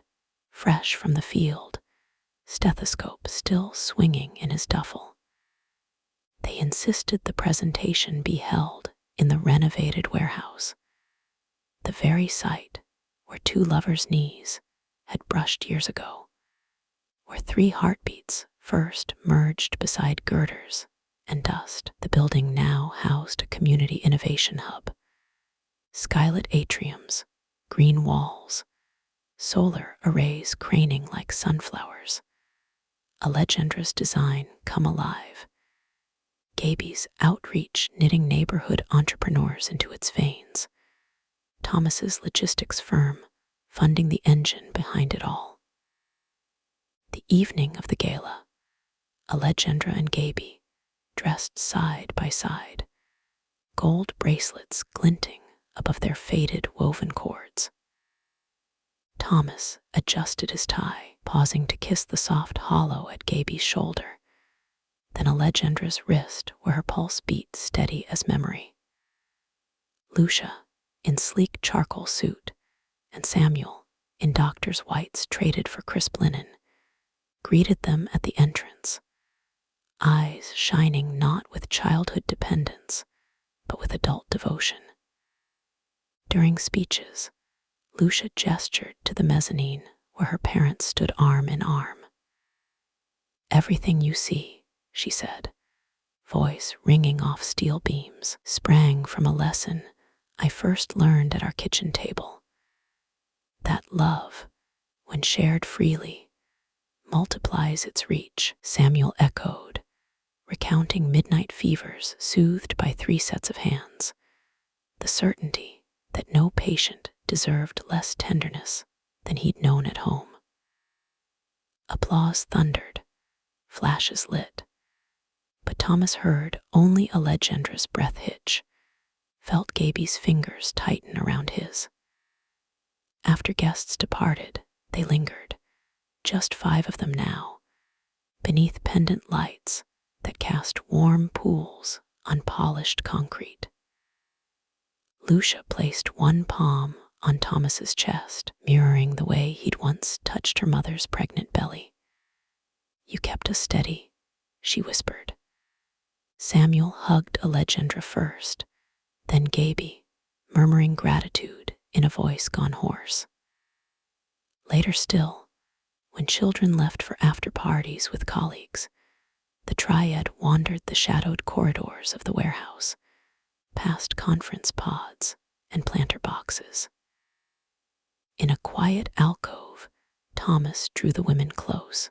fresh from the field, stethoscope still swinging in his duffel. They insisted the presentation be held in the renovated warehouse, the very site where two lovers' knees had brushed years ago, where 3 heartbeats first merged beside girders and dust. The building now housed a community innovation hub. Skylit atriums, green walls, solar arrays craning like sunflowers. Allegendra's design come alive. Gaby's outreach knitting neighborhood entrepreneurs into its veins. Thomas's logistics firm funding the engine behind it all. The evening of the gala, Allegendra and Gaby, dressed side by side, gold bracelets glinting above their faded woven cords. Thomas adjusted his tie, pausing to kiss the soft hollow at Gaby's shoulder, then Allegendra's wrist where her pulse beat steady as memory. Lucia, in sleek charcoal suit, and Samuel, in doctor's whites traded for crisp linen, greeted them at the entrance, eyes shining not with childhood dependence, but with adult devotion. During speeches, Lucia gestured to the mezzanine where her parents stood arm in arm. "Everything you see," she said, voice ringing off steel beams, sprang from a lesson I first learned at our kitchen table. That love, when shared freely, multiplies its reach. Samuel echoed, recounting midnight fevers soothed by 3 sets of hands, the certainty that no patient deserved less tenderness than he'd known at home. Applause thundered, flashes lit, but Thomas heard only Allegendra's breath hitch, felt Gaby's fingers tighten around his. After guests departed, they lingered, just 5 of them now, beneath pendant lights that cast warm pools on polished concrete. Lucia placed one palm on Thomas's chest, mirroring the way he'd once touched her mother's pregnant belly. "You kept us steady," she whispered. Samuel hugged Allegendra first, then Gaby, murmuring gratitude in a voice gone hoarse. Later still, when children left for after parties with colleagues, the triad wandered the shadowed corridors of the warehouse, past conference pods and planter boxes. In a quiet alcove Thomas drew the women close.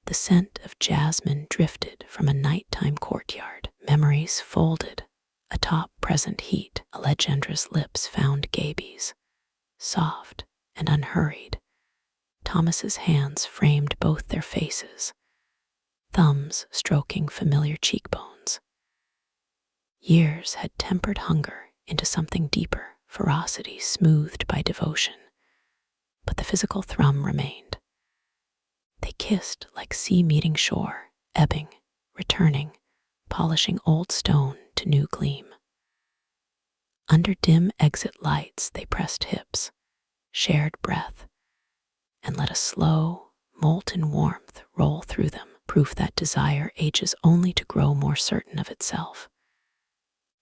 The scent of jasmine drifted from a nighttime courtyard. Memories folded atop present heat. Allegendra's lips found Gaby's, soft and unhurried. Thomas's hands framed both their faces, thumbs stroking familiar cheekbones. Years had tempered hunger into something deeper, ferocity smoothed by devotion, but the physical thrum remained. They kissed like sea meeting shore, ebbing, returning, polishing old stone to new gleam. Under dim exit lights they pressed hips, shared breath, and let a slow, molten warmth roll through them, proof that desire ages only to grow more certain of itself.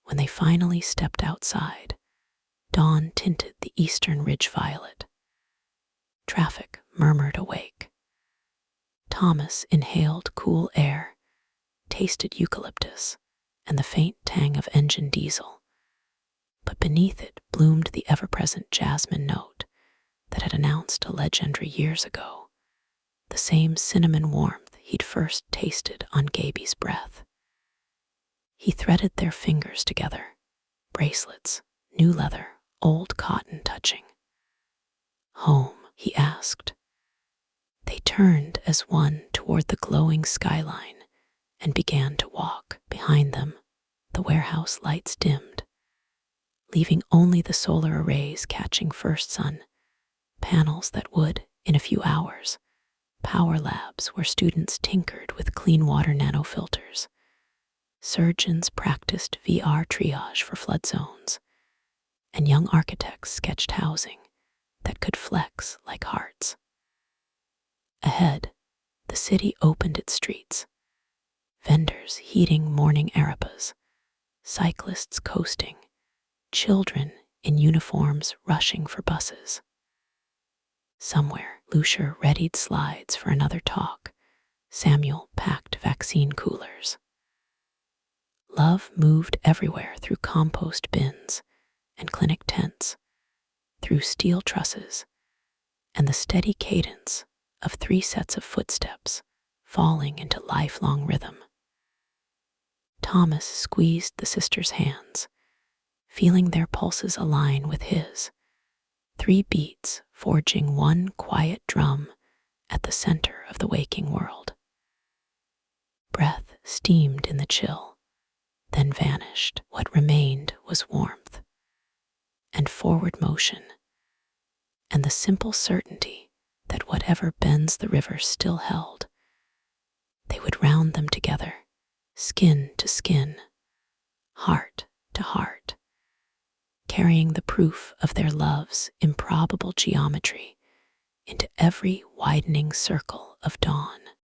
When they finally stepped outside, dawn tinted the eastern ridge violet. Traffic murmured awake. Thomas inhaled cool air, tasted eucalyptus and the faint tang of engine diesel, but beneath it bloomed the ever-present jasmine note that had announced Allegendra years ago, the same cinnamon warmth he'd first tasted on Gaby's breath. He threaded their fingers together, bracelets, new leather, old cotton touching. "Home?" he asked. They turned as one toward the glowing skyline and began to walk. Behind them, the warehouse lights dimmed, leaving only the solar arrays catching first sun, panels that would, in a few hours, power labs where students tinkered with clean water nanofilters. Surgeons practiced VR triage for flood zones, and young architects sketched housing that could flex like hearts. Ahead, the city opened its streets, vendors heating morning arepas, cyclists coasting, children in uniforms rushing for buses. Somewhere, Lucia readied slides for another talk. Samuel packed vaccine coolers. Love moved everywhere through compost bins and clinic tents, through steel trusses, and the steady cadence of 3 sets of footsteps falling into lifelong rhythm. Thomas squeezed the sisters' hands, feeling their pulses align with his, 3 beats forging one quiet drum at the center of the waking world. Breath steamed in the chill, then vanished. What remained was warmth and forward motion, and the simple certainty that whatever bends the river still held. They would round them together, skin to skin, heart to heart, carrying the proof of their love's improbable geometry into every widening circle of dawn.